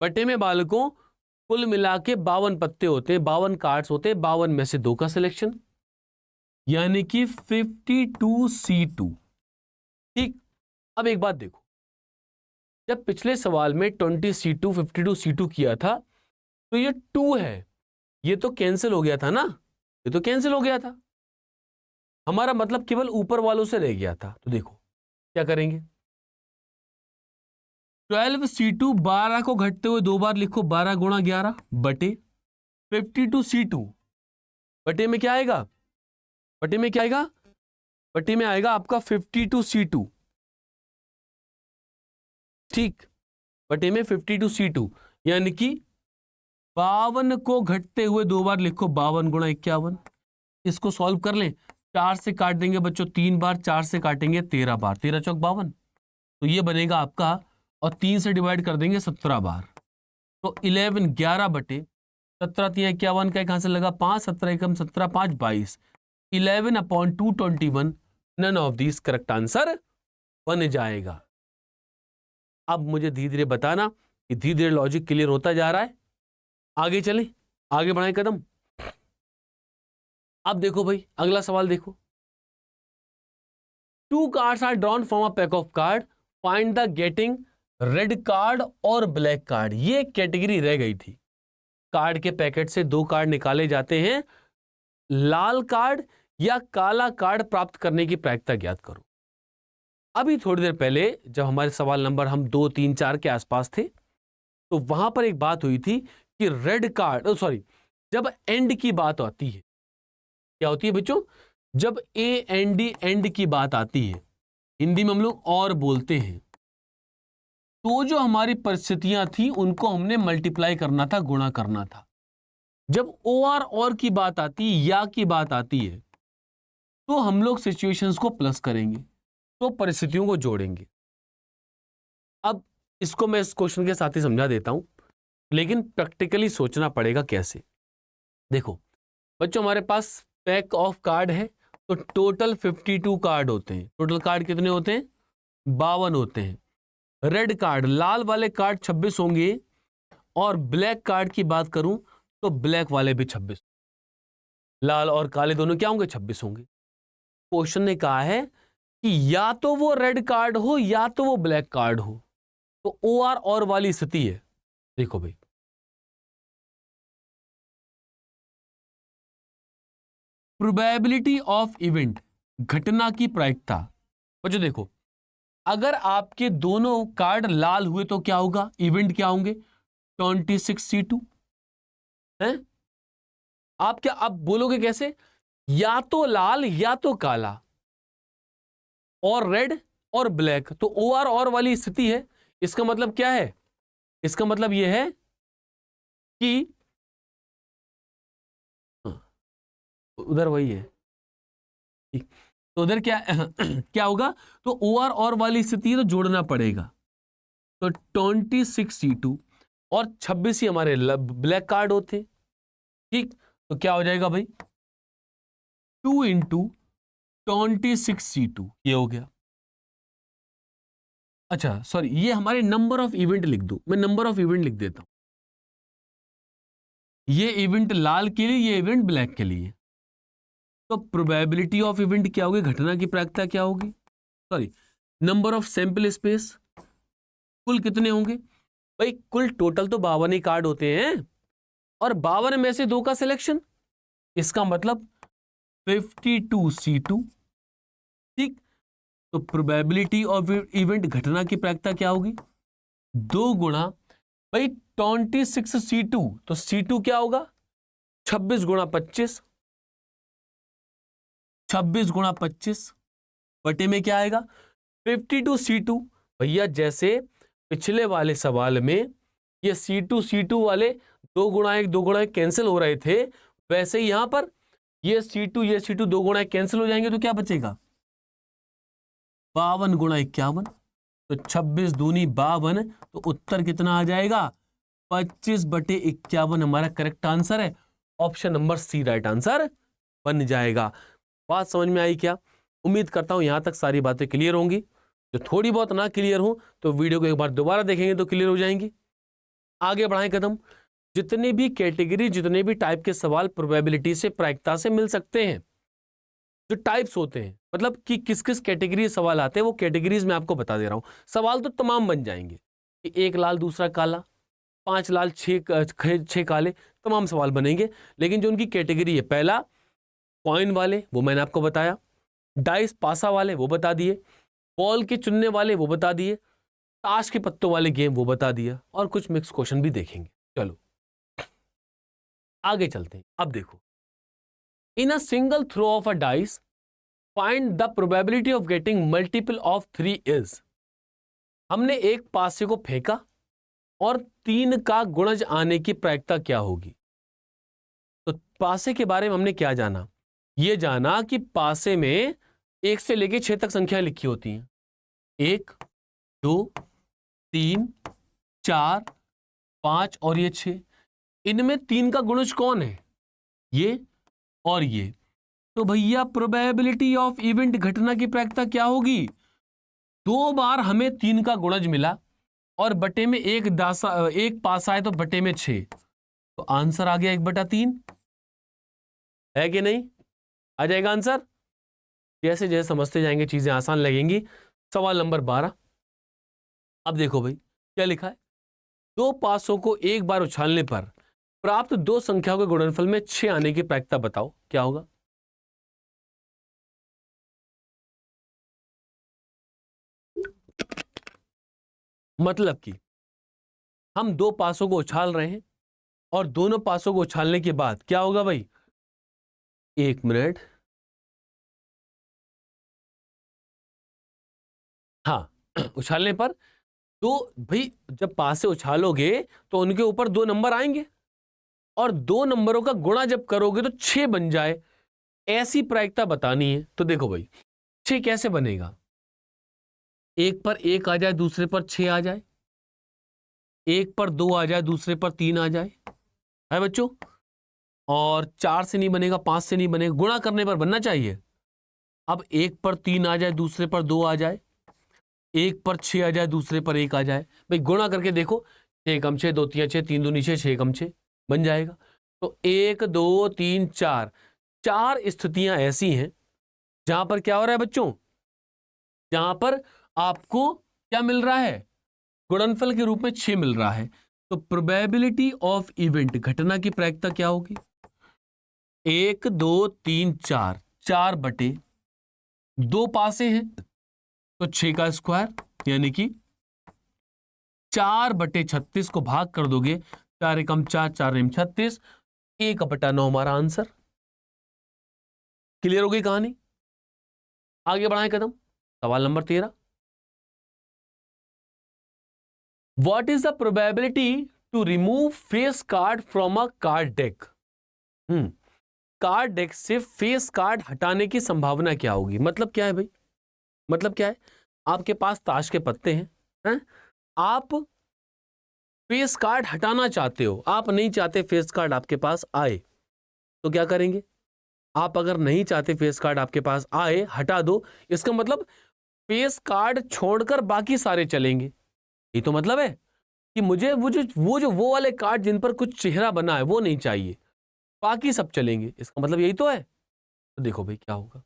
बटे में बालकों कुल मिला के 52 पत्ते होते हैं, 52 कार्ड्स होते हैं, 52 में से 2 का सिलेक्शन, यानी कि 52C2। ठीक, अब एक बात देखो, जब पिछले सवाल में 20C2 52C2 किया था तो ये 2 है, ये तो कैंसिल हो गया था ना, ये तो कैंसिल हो गया था, हमारा मतलब केवल ऊपर वालों से रह गया था। तो देखो क्या करेंगे, 12C2 12 को घटते हुए 2 बार लिखो, 12 गुणा 11 बटे 52C2 बटे में क्या आएगा? बटे में क्या आएगा? बटे में आएगा आपका 52C2। ठीक, बटे में 52C2, यानी कि 52 को घटते हुए 2 बार लिखो, 52 गुणा 51। इसको सॉल्व कर लें, 4 से काट देंगे बच्चों 3 बार, 4 से काटेंगे 13 बार, 13 चौक 52, तो ये बनेगा आपका, और 3 से डिवाइड कर देंगे 17 बार, तो 11 11 बटे 17 3 51 का कहां से लगा 5, 17 एकम 17 5 22, 11/221। None of these correct answer बन जाएगा। अब मुझे धीरे धीरे बताना कि धीरे धीरे लॉजिक क्लियर होता जा रहा है। आगे चलें, आगे बढ़ाएं कदम। अब देखो भाई, अगला सवाल देखो, 2 cards are drawn from a pack of card, find the getting red card और ब्लैक कार्ड। ये कैटेगरी रह गई थी, कार्ड के पैकेट से 2 कार्ड निकाले जाते हैं, लाल कार्ड या काला कार्ड प्राप्त करने की प्रायिकता ज्ञात करो। अभी थोड़ी देर पहले जब हमारे सवाल नंबर हम 2 3 4 के आसपास थे, तो वहां पर एक बात हुई थी कि रेड कार्ड, सॉरी, जब एंड की बात आती है, क्या होती है बच्चों, जब AND एंड की बात आती है, हिंदी में हम लोग और बोलते हैं, तो जो हमारी परिस्थितियां थी उनको हमने मल्टीप्लाई करना था, गुणा करना था। जब OR और की बात आती है, या की बात आती है, तो हम लोग सिचुएशंस को प्लस करेंगे, तो परिस्थितियों को जोड़ेंगे। अब इसको मैं इस क्वेश्चन के साथ ही समझा देता हूं, लेकिन प्रैक्टिकली सोचना पड़ेगा कैसे। देखो बच्चों, हमारे पास पैक ऑफ कार्ड है, तो टोटल 52 कार्ड होते हैं। टोटल कार्ड कितने होते हैं? 52 होते हैं। रेड कार्ड, लाल वाले कार्ड 26 होंगे, और ब्लैक कार्ड की बात करूं तो ब्लैक वाले भी 26, लाल और काले दोनों क्या होंगे? 26 होंगे। क्वेश्चन ने कहा है कि या तो वो रेड कार्ड हो या तो वो ब्लैक कार्ड हो, तो OR और वाली स्थिति है। देखो भाई, प्रोबेबिलिटी ऑफ इवेंट, घटना की प्रायिकता। बच्चों देखो, अगर आपके दोनों कार्ड लाल हुए तो क्या होगा? इवेंट क्या होंगे? 26C2 है। आप क्या आप बोलोगे कैसे? या तो लाल या तो काला, और रेड और ब्लैक, तो OR और वाली स्थिति है। इसका मतलब क्या है? इसका मतलब यह है कि उधर वही है, तो उधर क्या क्या होगा? तो OR और वाली स्थिति है, तो जोड़ना पड़ेगा। तो 26C2 और 26 ही हमारे ब्लैक कार्ड होते। ठीक, तो क्या हो जाएगा भाई? 2 × 26C2, ये हो गया। अच्छा सॉरी, ये हमारे नंबर ऑफ इवेंट लिख दो, मैं नंबर ऑफ इवेंट लिख देता हूं। ये इवेंट लाल के लिए, ये इवेंट ब्लैक के लिए। तो प्रोबेबिलिटी ऑफ इवेंट क्या होगी? घटना की प्रायिकता क्या होगी? Sorry, number of sample space, कुल कितने होंगे भाई? कुल टोटल तो 52 ही कार्ड होते हैं, और 52 में से 2 का सिलेक्शन, इसका मतलब 52C2। ठीक, तो प्रोबेबिलिटी ऑफ इवेंट, घटना की प्रायिकता क्या होगी? 2 गुणा भाई 26C2, तो C2 क्या होगा? 26 गुणा 25, 26 गुणा 25 बटे में क्या आएगा? 52C2। भैया जैसे पिछले वाले सवाल में ये C2 वाले 2 गुणा 1 2 गुणा 1 कैंसिल हो रहे थे, वैसे ही यहां पर ये C2 2 गुणा 1 कैंसिल हो जाएंगे, तो क्या बचेगा? 52 गुणा 51, तो 26 दूनी 52, तो उत्तर कितना आ जाएगा? 25/51 हमारा करेक्ट आंसर है। Option number C right answer बन जाएगा। बात समझ में आई क्या? उम्मीद करता हूं यहां तक सारी बातें क्लियर होंगी। जो थोड़ी बहुत ना क्लियर हो तो वीडियो को एक बार दोबारा देखेंगे तो क्लियर हो जाएंगी। आगे बढ़ाएं कदम। जितने भी कैटेगरी, जितने भी टाइप के सवाल प्रोबेबिलिटी से, प्रायिकता से मिल सकते हैं, जो टाइप्स होते हैं, मतलब कि किस किस कैटेगरी सवाल आते हैं, वो कैटेगरीज में आपको बता दे रहा हूं। सवाल तो तमाम बन जाएंगे कि एक लाल दूसरा काला, 5 लाल 6 काले, तमाम सवाल बनेंगे। लेकिन जो उनकी कैटेगरी है, पहला कॉइन वाले, वो मैंने आपको बताया, डाइस पासा वाले वो बता दिए, बॉल के चुनने वाले वो बता दिए, ताश के पत्तों वाले गेम वो बता दिया, और कुछ मिक्स क्वेश्चन भी देखेंगे। चलो आगे चलते हैं। अब देखो, in a single throw of a dice find the probability of getting multiple of 3 is. हमने एक पासे को फेंका और 3 का गुणज आने की प्रायिकता क्या होगी। तो पासे के बारे में हमने क्या जाना? यह जाना कि पासे में 1 से लेकर 6 तक संख्या लिखी होती हैं। 1 2 3 4 5 और ये 6। इनमें 3 का गुणज कौन है? ये और ये। तो भैया प्रोबेबिलिटी ऑफ इवेंट, घटना की प्रायिकता क्या होगी? 2 बार हमें 3 का गुणज मिला और बटे में एक पासा है तो बटे में 6, तो आंसर आ गया 1/3। है कि नहीं? आ जाएगा आंसर। जैसे जैसे समझते जाएंगे चीजें आसान लगेंगी। सवाल नंबर 12। अब देखो भाई क्या लिखा है। 2 पासों को एक बार उछालने पर प्राप्त 2 संख्याओं के गुणनफल में 6 आने की प्रायिकता बताओ, क्या होगा? मतलब कि हम 2 पासों को उछाल रहे हैं और दोनों पासों को उछालने के बाद क्या होगा भाई? 1 मिनट। हाँ उछालने पर तो भाई जब पासे उछालोगे तो उनके ऊपर 2 नंबर आएंगे और 2 नंबरों का गुणा जब करोगे तो 6 बन जाए, ऐसी प्रायिकता बतानी है। तो देखो भाई 6 कैसे बनेगा? एक पर 1 आ जाए, दूसरे पर 6 आ जाए, एक पर 2 आ जाए, दूसरे पर 3 आ जाए, है बच्चों? और 4 से नहीं बनेगा, 5 से नहीं बनेगा, गुणा करने पर बनना चाहिए। अब एक पर 3 आ जाए, दूसरे पर 2 आ जाए, एक पर 6 आ जाए, दूसरे पर 1 आ जाए, भाई गुणा करके देखो। 6 कम 6 2 3 6, 3 दूनी 6, 6 कम 6 बन जाएगा। तो 1 2 3 4, 4 स्थितियां ऐसी हैं जहां पर क्या हो रहा है बच्चों? जहां पर आपको क्या मिल रहा है? गुणनफल के रूप में 6 मिल रहा है। तो प्रोबेबिलिटी ऑफ इवेंट, घटना की प्रायिकता क्या होगी? 1 2 3 4, 4 बटे 2 पासे हैं तो 6 का स्क्वायर, यानी कि 4/36 को भाग कर दोगे, 4 एकम 4, 4 एम 36, 1/9 हमारा आंसर। क्लियर हो गई कहानी? आगे बढ़ाएं कदम। सवाल number 13। What is the probability to remove face card from a card deck? Card deck से फेस कार्ड हटाने की संभावना क्या होगी? मतलब क्या है भाई? मतलब क्या है? आपके पास ताश के पत्ते हैं? आप फेस कार्ड हटाना चाहते हो, आप नहीं चाहते फेस कार्ड आपके पास आए, तो क्या करेंगे? आप अगर नहीं चाहते फेस कार्ड आपके पास आए, हटा दो। इसका मतलब फेस कार्ड छोड़कर बाकी सारे चलेंगे। ये तो मतलब है कि मुझे वो वाले कार्ड जिन पर कुछ चेहरा बना है वो नहीं चाहिए, बाकी सब चलेंगे। इसका मतलब यही तो है। तो देखो भाई क्या होगा।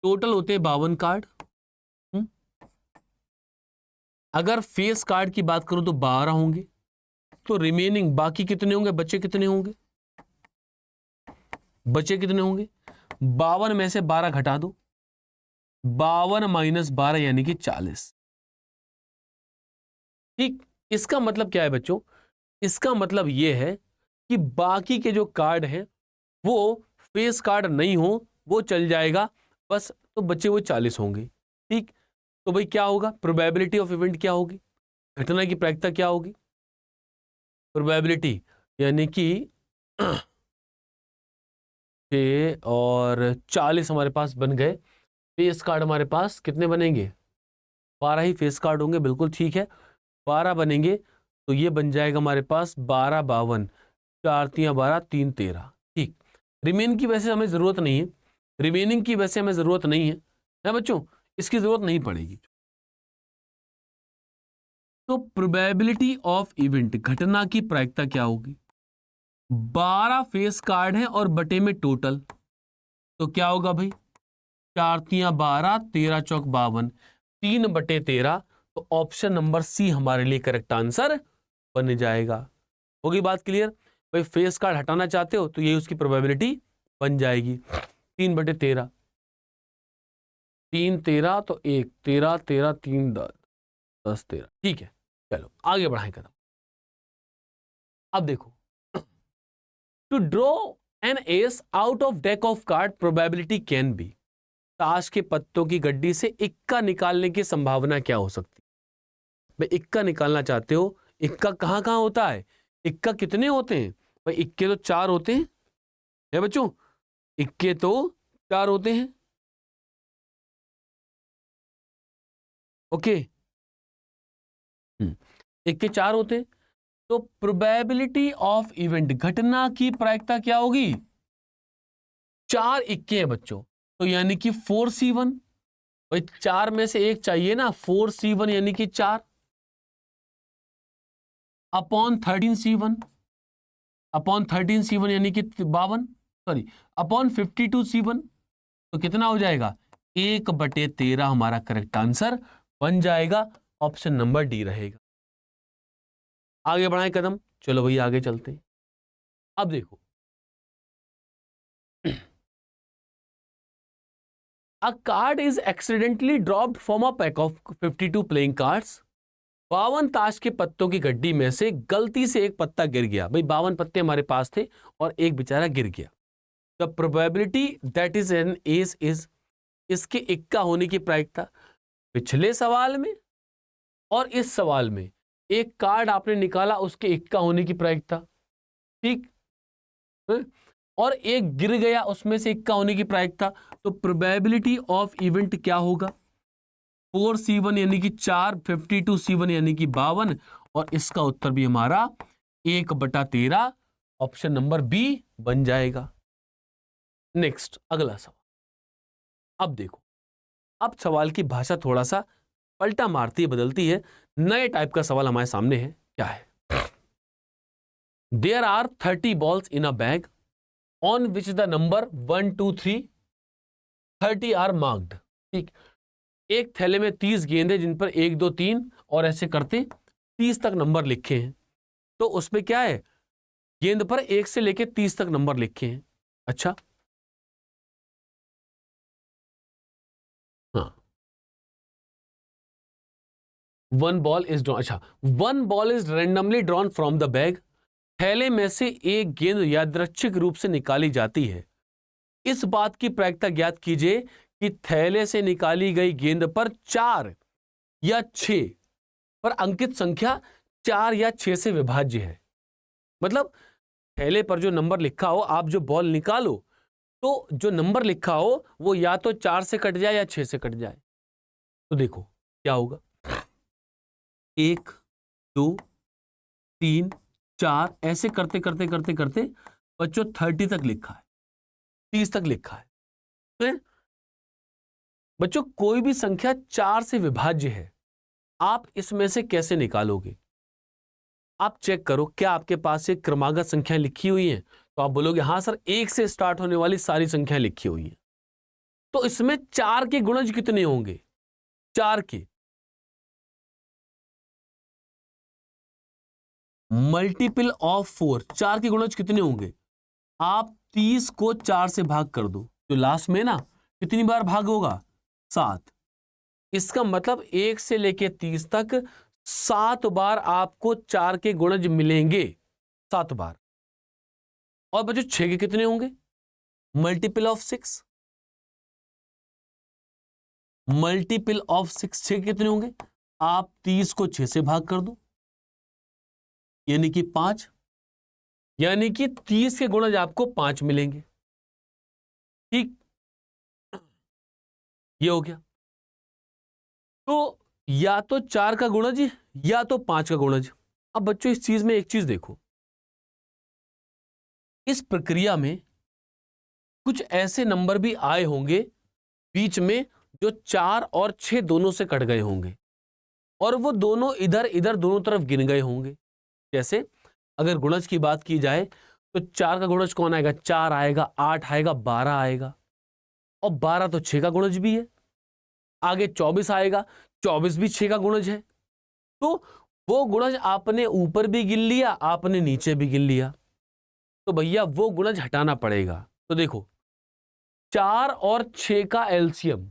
टोटल होते हैं 52 कार्ड। अगर फेस कार्ड की बात करूं तो 12 होंगे, तो रिमेनिंग बाकी कितने होंगे? बचे कितने होंगे? बचे कितने होंगे? 52 में से 12 घटा दो, 52 - 12 यानी कि 40। ठीक। इसका मतलब क्या है बच्चों? इसका मतलब यह है कि बाकी के जो कार्ड हैं वो फेस कार्ड नहीं हो, वो चल जाएगा बस, तो बचे वो 40 होंगे। ठीक। तो भाई क्या होगा? प्रोबेबिलिटी ऑफ इवेंट क्या होगी? घटना की प्रायिकता क्या होगी? प्रोबेबिलिटी यानी कि 6 और 40 हमारे पास बन गए। फेस कार्ड हमारे पास कितने बनेंगे? 12 ही फेस कार्ड होंगे, बिल्कुल ठीक है। 12 बनेंगे तो ये बन जाएगा हमारे पास 12 52, 4 3 12, 3 13। ठीक। रिमेन की वैसे हमें जरूरत नहीं है, रिमेनिंग की वैसे हमें जरूरत नहीं है बच्चों, इसकी जरूरत नहीं पड़ेगी। तो प्रोबेबिलिटी ऑफ इवेंट, घटना की प्रायिकता क्या होगी? 12 फेस कार्ड है और बटे में टोटल, तो क्या होगा भाई? 4 तियां 12, 13 चौक 52, 3/13। तो ऑप्शन नंबर सी हमारे लिए करेक्ट आंसर बन जाएगा। होगी बात क्लियर? भाई फेस कार्ड हटाना चाहते हो तो यही उसकी प्रोबेबिलिटी बन जाएगी। 3/13, 3 13 तो 1 13 13 3 10 13। ठीक है, चलो आगे बढ़ाएं कदम। अब देखो, to draw an ace out of deck of card probability can be, ताश के पत्तों की गड्डी से इक्का निकालने की संभावना क्या हो सकती है? भाई इक्का निकालना चाहते हो, इक्का कहां कहां होता है? इक्का कितने होते हैं भाई? इक्के तो 4 होते हैं, है बच्चों, इक्के तो 4 होते हैं। ओके, इक्के 4 होते हैं। तो प्रोबेबिलिटी ऑफ इवेंट, घटना की प्रायिकता क्या होगी? 4 इक्के हैं बच्चों, तो यानी कि 4C1। भाई 4 में से एक चाहिए ना, 4C1 यानी कि 4 अपॉन 13C1, अपॉन 13C1 यानी कि 52, सॉरी अपॉन 52C1, तो कितना हो जाएगा? 1/13 हमारा करेक्ट आंसर बन जाएगा। ऑप्शन नंबर डी रहेगा। आगे बढ़ाएं कदम, चलो भैया आगे चलते हैं। अब देखो, A card is accidentally dropped from a pack of 52 playing cards. 52 ताश के पत्तों की गड्डी में से गलती से एक पत्ता गिर गया। भाई 52 पत्ते हमारे पास थे और एक बेचारा गिर गया। The probability that is an S is, इसके इक्का होने की प्रायिकता। पिछले सवाल में और इस सवाल में एक कार्ड आपने निकाला, उसके इक्का होने की प्रायिकता, ठीक है? और एक गिर गया, उसमें से इक्का होने की प्रायिकता। तो प्रोबेबिलिटी ऑफ इवेंट क्या होगा? 4C1 यानी कि 4, 52C1 यानी कि 52, और इसका उत्तर भी हमारा 1/13 ऑप्शन नंबर बी बन जाएगा। नेक्स्ट, अगला सवाल। अब देखो, अब सवाल की भाषा थोड़ा सा पलटा मारती है, बदलती है। नए टाइप का सवाल हमारे सामने है। क्या है? There are 30 balls in a bag on which the number 1 2 3 30 are marked. ठीक, एक थैले में 30 गेंद जिन पर 1 2 3 और ऐसे करते 30 तक नंबर लिखे हैं। तो उसमें क्या है? गेंद पर 1 से लेके 30 तक नंबर लिखे हैं। अच्छा, हाँ, 1 बॉल इज ड्रॉन। अच्छा, 1 ball is randomly drawn from the bag. थैले में से एक गेंद यादृच्छिक रूप से निकाली जाती है। इस बात की प्रायिकता ज्ञात कीजिए कि थैले से निकाली गई गेंद पर 4 या 6 पर अंकित संख्या 4 या 6 से विभाज्य है। मतलब थैले पर जो नंबर लिखा हो, आप जो बॉल निकालो तो जो नंबर लिखा हो वो या तो 4 से कट जाए या 6 से कट जाए। तो देखो क्या होगा, 1 2 3 4 ऐसे करते करते करते करते बच्चों 30 तक लिखा है, 30 तक लिखा है। तो बच्चों कोई भी संख्या 4 से विभाज्य है, आप इसमें से कैसे निकालोगे? आप चेक करो, क्या आपके पास एक क्रमागत संख्या लिखी हुई है? तो आप बोलोगे हाँ सर, 1 से स्टार्ट होने वाली सारी संख्या लिखी हुई है। तो इसमें 4 के गुणज कितने होंगे? 4 के मल्टीपल ऑफ 4, 4 के गुणज कितने होंगे? आप 30 को 4 से भाग कर दो, तो लास्ट में ना कितनी बार भाग होगा? 7। इसका मतलब 1 से लेके 30 तक 7 बार आपको 4 के गुणज मिलेंगे, 7 बार। और बच्चों 6 के कितने होंगे? मल्टीपल ऑफ 6, मल्टीपल ऑफ 6, 6 के कितने होंगे? आप 30 को 6 से भाग कर दो, यानी कि 5, यानी कि 30 के गुणज आपको 5 मिलेंगे। ठीक, ये हो गया। तो या तो 4 का गुणज या तो 5 का गुणज। अब बच्चों इस चीज में एक चीज देखो, इस प्रक्रिया में कुछ ऐसे नंबर भी आए होंगे बीच में जो 4 और 6 दोनों से कट गए होंगे और वो दोनों इधर इधर दोनों तरफ गिन गए होंगे। जैसे अगर गुणज की बात की जाए तो 4 का गुणज कौन आएगा? 4 आएगा, 8 आएगा, 12 आएगा और 12 तो 6 का गुणज भी है। आगे 24 आएगा, 24 भी 6 का गुणज है। तो वो गुणज आपने ऊपर भी गिन लिया, आपने नीचे भी गिन लिया, तो भैया वो गुणज हटाना पड़ेगा। तो देखो 4 और 6 का एलसीएम,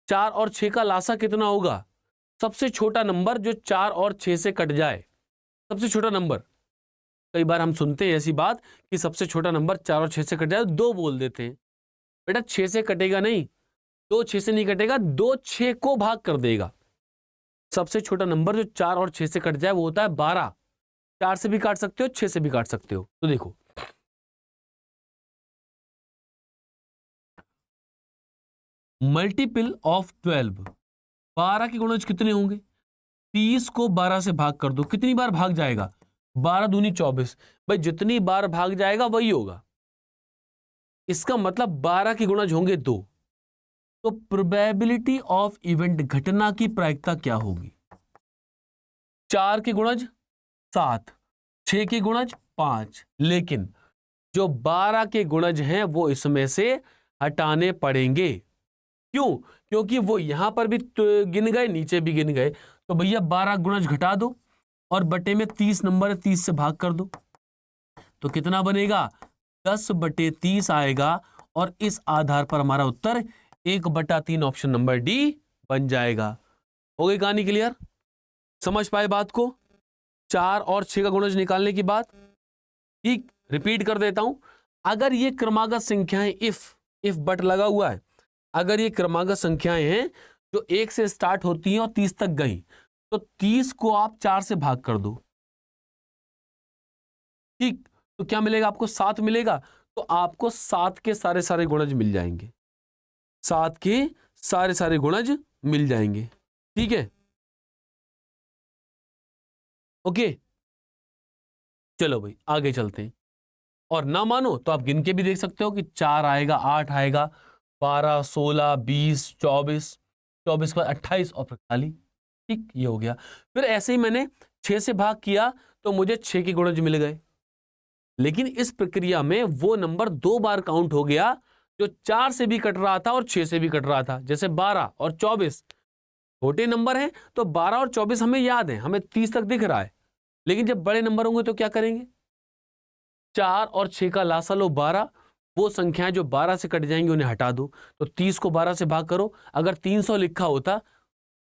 4 और 6 का लासा कितना होगा? सबसे छोटा नंबर जो 4 और 6 से कट जाए, सबसे छोटा नंबर। कई बार हम सुनते हैं ऐसी बात कि सबसे छोटा नंबर 4 और 6 से कट जाए, 2 बोल देते हैं। बेटा 6 से कटेगा नहीं, 2 6 से नहीं कटेगा, 2 6 को भाग कर देगा। सबसे छोटा नंबर जो 4 और 6 से कट जाए वो होता है 12। 4 से भी काट सकते हो, 6 से भी काट सकते हो। तो देखो मल्टीपल ऑफ 12, 12 के गुणज कितने होंगे? 30 को 12 से भाग कर दो, कितनी बार भाग जाएगा? 12 दूनी 24। भाई जितनी बार भाग जाएगा वही होगा। इसका मतलब 12 के गुणज होंगे 2। तो प्रोबेबिलिटी ऑफ इवेंट, घटना की प्रायिकता क्या होगी? 4 के गुणज 7, 6 के गुणज 5, लेकिन जो 12 के गुणज हैं वो इसमें से हटाने पड़ेंगे। क्यों? क्योंकि वो यहां पर भी गिन गए, नीचे भी गिन गए। तो भैया 12 गुणज घटा दो और बटे में 30 नंबर है, 30 से भाग कर दो, तो कितना बनेगा? 10/30 आएगा और इस आधार पर हमारा उत्तर 1/3 ऑप्शन नंबर डी बन जाएगा। हो गई कहानी क्लियर? समझ पाए बात को? 4 और 6 का गुणज निकालने की बात। ठीक, रिपीट कर देता हूं। अगर ये क्रमागत संख्याएं, इफ बट लगा हुआ है, अगर ये क्रमागत संख्याएं हैं जो 1 से स्टार्ट होती हैं और 30 तक गई, तो 30 को आप 4 से भाग कर दो। ठीक, तो क्या मिलेगा आपको? 7 मिलेगा। तो आपको 7 के सारे सारे गुणज मिल जाएंगे, 7 के सारे सारे गुणज मिल जाएंगे। ठीक है, ओके, चलो भाई आगे चलते हैं। और ना मानो तो आप गिन के भी देख सकते हो कि 4 आएगा, 8 आएगा, 12, 16, 20, 24, 24 के बाद 28 और 48। ठीक, ये हो गया। फिर ऐसे ही मैंने 6 से भाग किया तो मुझे 6 के गुणज मिल गए, लेकिन इस प्रक्रिया में वो नंबर 2 बार काउंट हो गया जो 4 से भी कट रहा था और 6 से भी कट रहा था। जैसे 12 और 24 छोटे नंबर हैं, तो 12 और 24 हमें याद है, हमें 30 तक दिख रहा है, लेकिन जब बड़े नंबर होंगे तो क्या करेंगे? 4 और 6 का लासा लो 12, वो संख्याएं जो 12 से कट जाएंगी उन्हें हटा दो। तो 30 को 12 से भाग करो। अगर 300 लिखा होता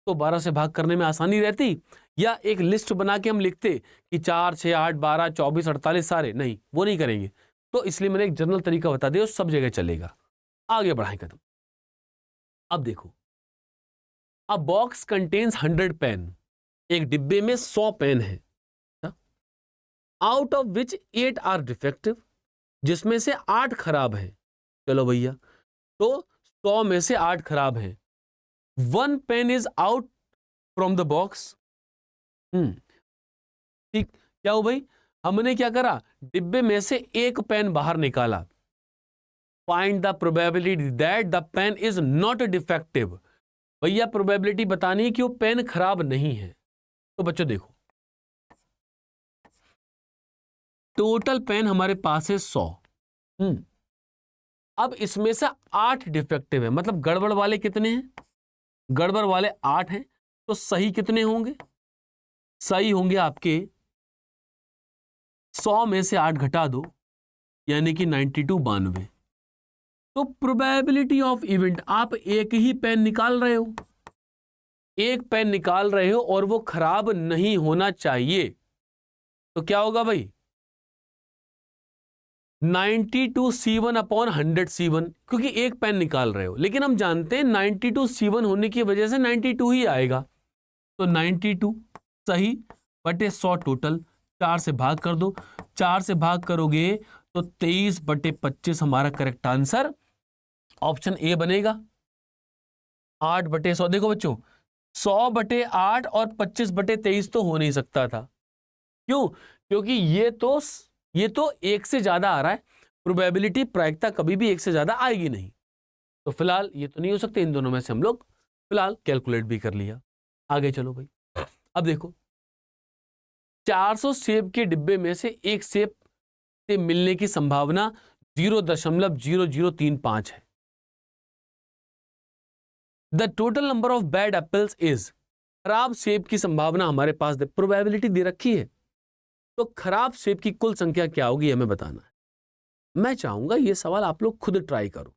तो 12 से भाग करने में आसानी रहती, या एक लिस्ट बना के हम लिखते कि 4, 6, 8, 12, 24, 48 सारे, नहीं, वो नहीं करेंगे। तो इसलिए मैंने एक जनरल तरीका बता दिया, सब जगह चलेगा। आगे बढ़ाएं कदम। अब देखो, अ बॉक्स कंटेन्स 100 पेन, एक डिब्बे में 100 पेन है, out of which 8 are defective, जिसमें से 8 खराब हैं। चलो भैया, तो 100 में से 8 खराब हैं। 1 pen is out from the box. ठीक, क्या हो भाई? हमने क्या करा? डिब्बे में से एक पेन बाहर निकाला। Find the probability that the pen is not defective. भैया प्रोबेबिलिटी बतानी है कि वो पेन खराब नहीं है। तो बच्चों देखो, टोटल पेन हमारे पास है 100। अब इसमें से 8 डिफेक्टिव है, मतलब गड़बड़ वाले कितने हैं? गड़बड़ वाले 8 हैं। तो सही कितने होंगे? सही होंगे आपके 100 में से 8 घटा दो, यानी कि 92, 92। तो प्रोबेबिलिटी ऑफ इवेंट, आप एक ही पेन निकाल रहे हो, एक पेन निकाल रहे हो और वो खराब नहीं होना चाहिए, तो क्या होगा भाई? 92 C1 अपॉन 100 C1, क्योंकि एक पेन निकाल रहे हो, लेकिन हम जानते हैं 92 C1 होने की वजह से 92 ही आएगा। तो 92 सही बटे 100 टोटल, 4 से भाग कर दो। 4 से भाग करोगे तो 23/25 हमारा करेक्ट आंसर ऑप्शन ए बनेगा। 8/100, देखो बच्चों 100/8 और 25/23 तो हो नहीं सकता था। क्यों? क्योंकि ये तो 1 से ज्यादा आ रहा है, प्रोबेबिलिटी प्रायिकता कभी भी एक से ज्यादा आएगी नहीं। तो फिलहाल ये तो नहीं हो सकते, इन दोनों में से हम लोग फिलहाल कैलकुलेट भी कर लिया। आगे चलो भाई, अब देखो 400 सेब के डिब्बे में से एक सेब से मिलने की संभावना 0.0035 है। The total number of bad apples is, खराब सेब की संभावना हमारे पास प्रोबेबिलिटी दे रखी है, तो खराब सेब की कुल संख्या क्या होगी हमें बताना है। मैं चाहूंगा ये सवाल आप लोग खुद ट्राई करो,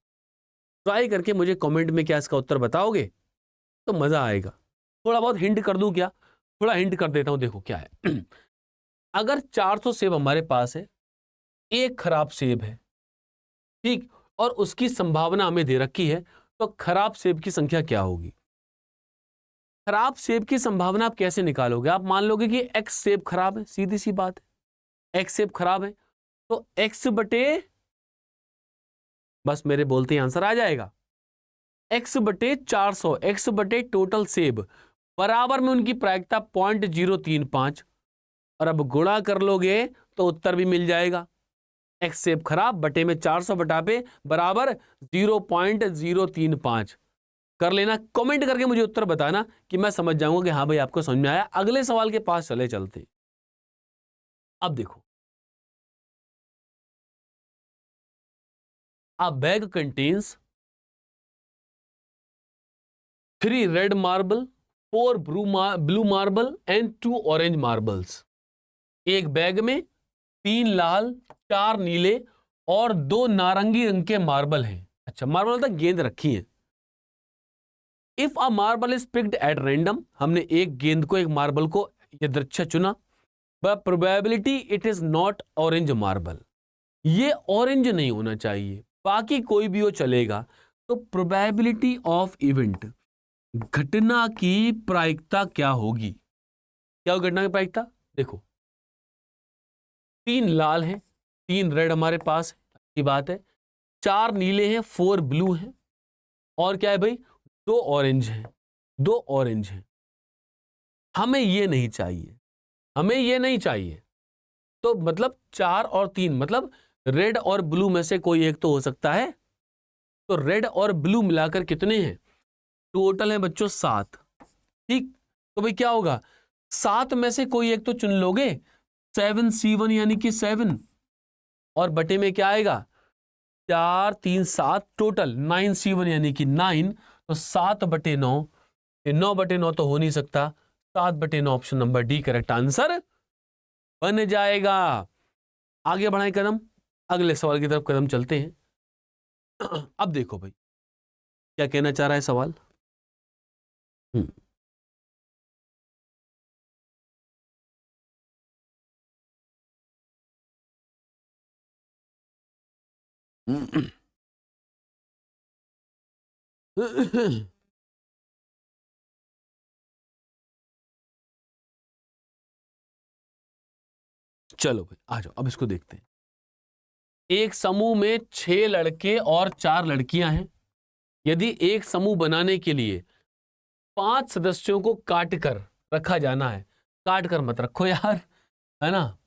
ट्राई करके मुझे कमेंट में क्या इसका उत्तर बताओगे तो मजा आएगा। थोड़ा बहुत हिंट कर दूं क्या? थोड़ा हिंट कर देता हूं, देखो क्या है। अगर 400 सेब हमारे पास है, एक खराब सेब है, ठीक, और उसकी संभावना हमें दे रखी है, तो खराब सेब की संख्या क्या होगी? खराब सेब की संभावना आप कैसे निकालोगे? आप मान लोगे कि x सेब खराब है, सीधी सी बात है, x सेब खराब है, तो x बटे, बस मेरे बोलते ही आंसर आ जाएगा, x बटे 400, x बटे टोटल सेब बराबर में उनकी प्रायिकता 0.035, और अब गुणा कर लोगे तो उत्तर भी मिल जाएगा। x सेब खराब बटे में 400 बटा पे बराबर 0.035 कर लेना। कमेंट करके मुझे उत्तर बताना कि मैं समझ जाऊंगा कि हाँ भाई आपको समझ में आया। अगले सवाल के पास चलते। अब देखो, a bag contains 3 red marble, 4 blue marble and 2 orange marbles। एक बैग में 3 लाल, 4 नीले और 2 नारंगी रंग के मार्बल हैं। अच्छा, मार्बल मतलब गेंद रखी है। If a marble is picked eight random, हमने एक गेंद को, एक मार्बल को यदृच्छा चुना, but probability it is not orange marble, ये ऑरेंज नहीं होना चाहिए, बाकी कोई भी हो चलेगा, तो प्रोबेबिलिटी ऑफ इवेंट, घटना की प्रायिकता क्या होगी? क्या होगी घटना की प्रायिकता? देखो 3 लाल हैं, 3 रेड हमारे पास है, अच्छी बात है, 4 नीले हैं, 4 ब्लू हैं, और क्या है भाई, 2 ऑरेंज हैं, 2 ऑरेंज हैं। हमें ये नहीं चाहिए, हमें ये नहीं चाहिए, तो मतलब 4 और 3, मतलब रेड और ब्लू में से कोई एक तो हो सकता है। तो रेड और ब्लू मिलाकर कितने हैं? टोटल है बच्चों 7, ठीक। तो भाई क्या होगा, 7 में से कोई एक तो चुन लोगे, 7C1 यानी कि 7, और बटे में क्या आएगा, 4 3 7, टोटल 9C1 यानी कि 9, तो 7 बटे 9, 9 बटे 9 तो हो नहीं सकता, 7 बटे 9 option number D correct answer बन जाएगा। आगे बढ़ाएं कदम, अगले सवाल की तरफ कदम चलते हैं। अब देखो भाई क्या कहना चाह रहा है सवाल। चलो भाई आ जाओ, अब इसको देखते हैं। एक समूह में 6 लड़के और 4 लड़कियां हैं। यदि एक समूह बनाने के लिए 5 सदस्यों को काट कर रखा जाना है, काट कर मत रखो यार, है ना,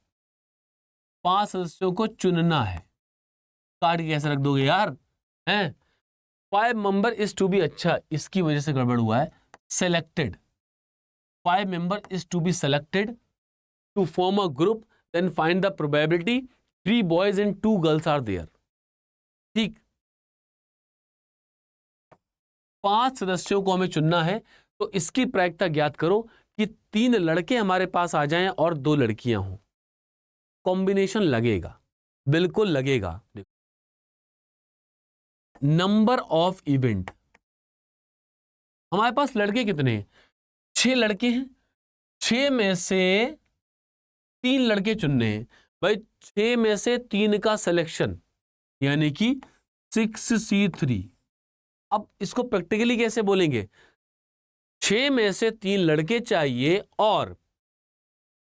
5 सदस्यों को चुनना है, काट के कैसे रख दोगे यार, हैं? 5 मेंबर इज टू बी, अच्छा इसकी वजह से गड़बड़ हुआ है, selected, 5 member is to be selected to form a group, then find the probability 3 boys and 2 girls are there. ठीक, 5 सदस्यों को हमें चुनना है, तो इसकी प्रायिकता ज्ञात करो कि 3 लड़के हमारे पास आ जाएं और 2 लड़कियां हों। कॉम्बिनेशन लगेगा, बिल्कुल लगेगा। देखो नंबर ऑफ इवेंट, हमारे पास लड़के कितने हैं? 6 लड़के हैं, 6 में से 3 लड़के चुनने हैं भाई, 6 में से 3 का सिलेक्शन यानी कि 6C3। अब इसको प्रैक्टिकली कैसे बोलेंगे, 6 में से 3 लड़के चाहिए और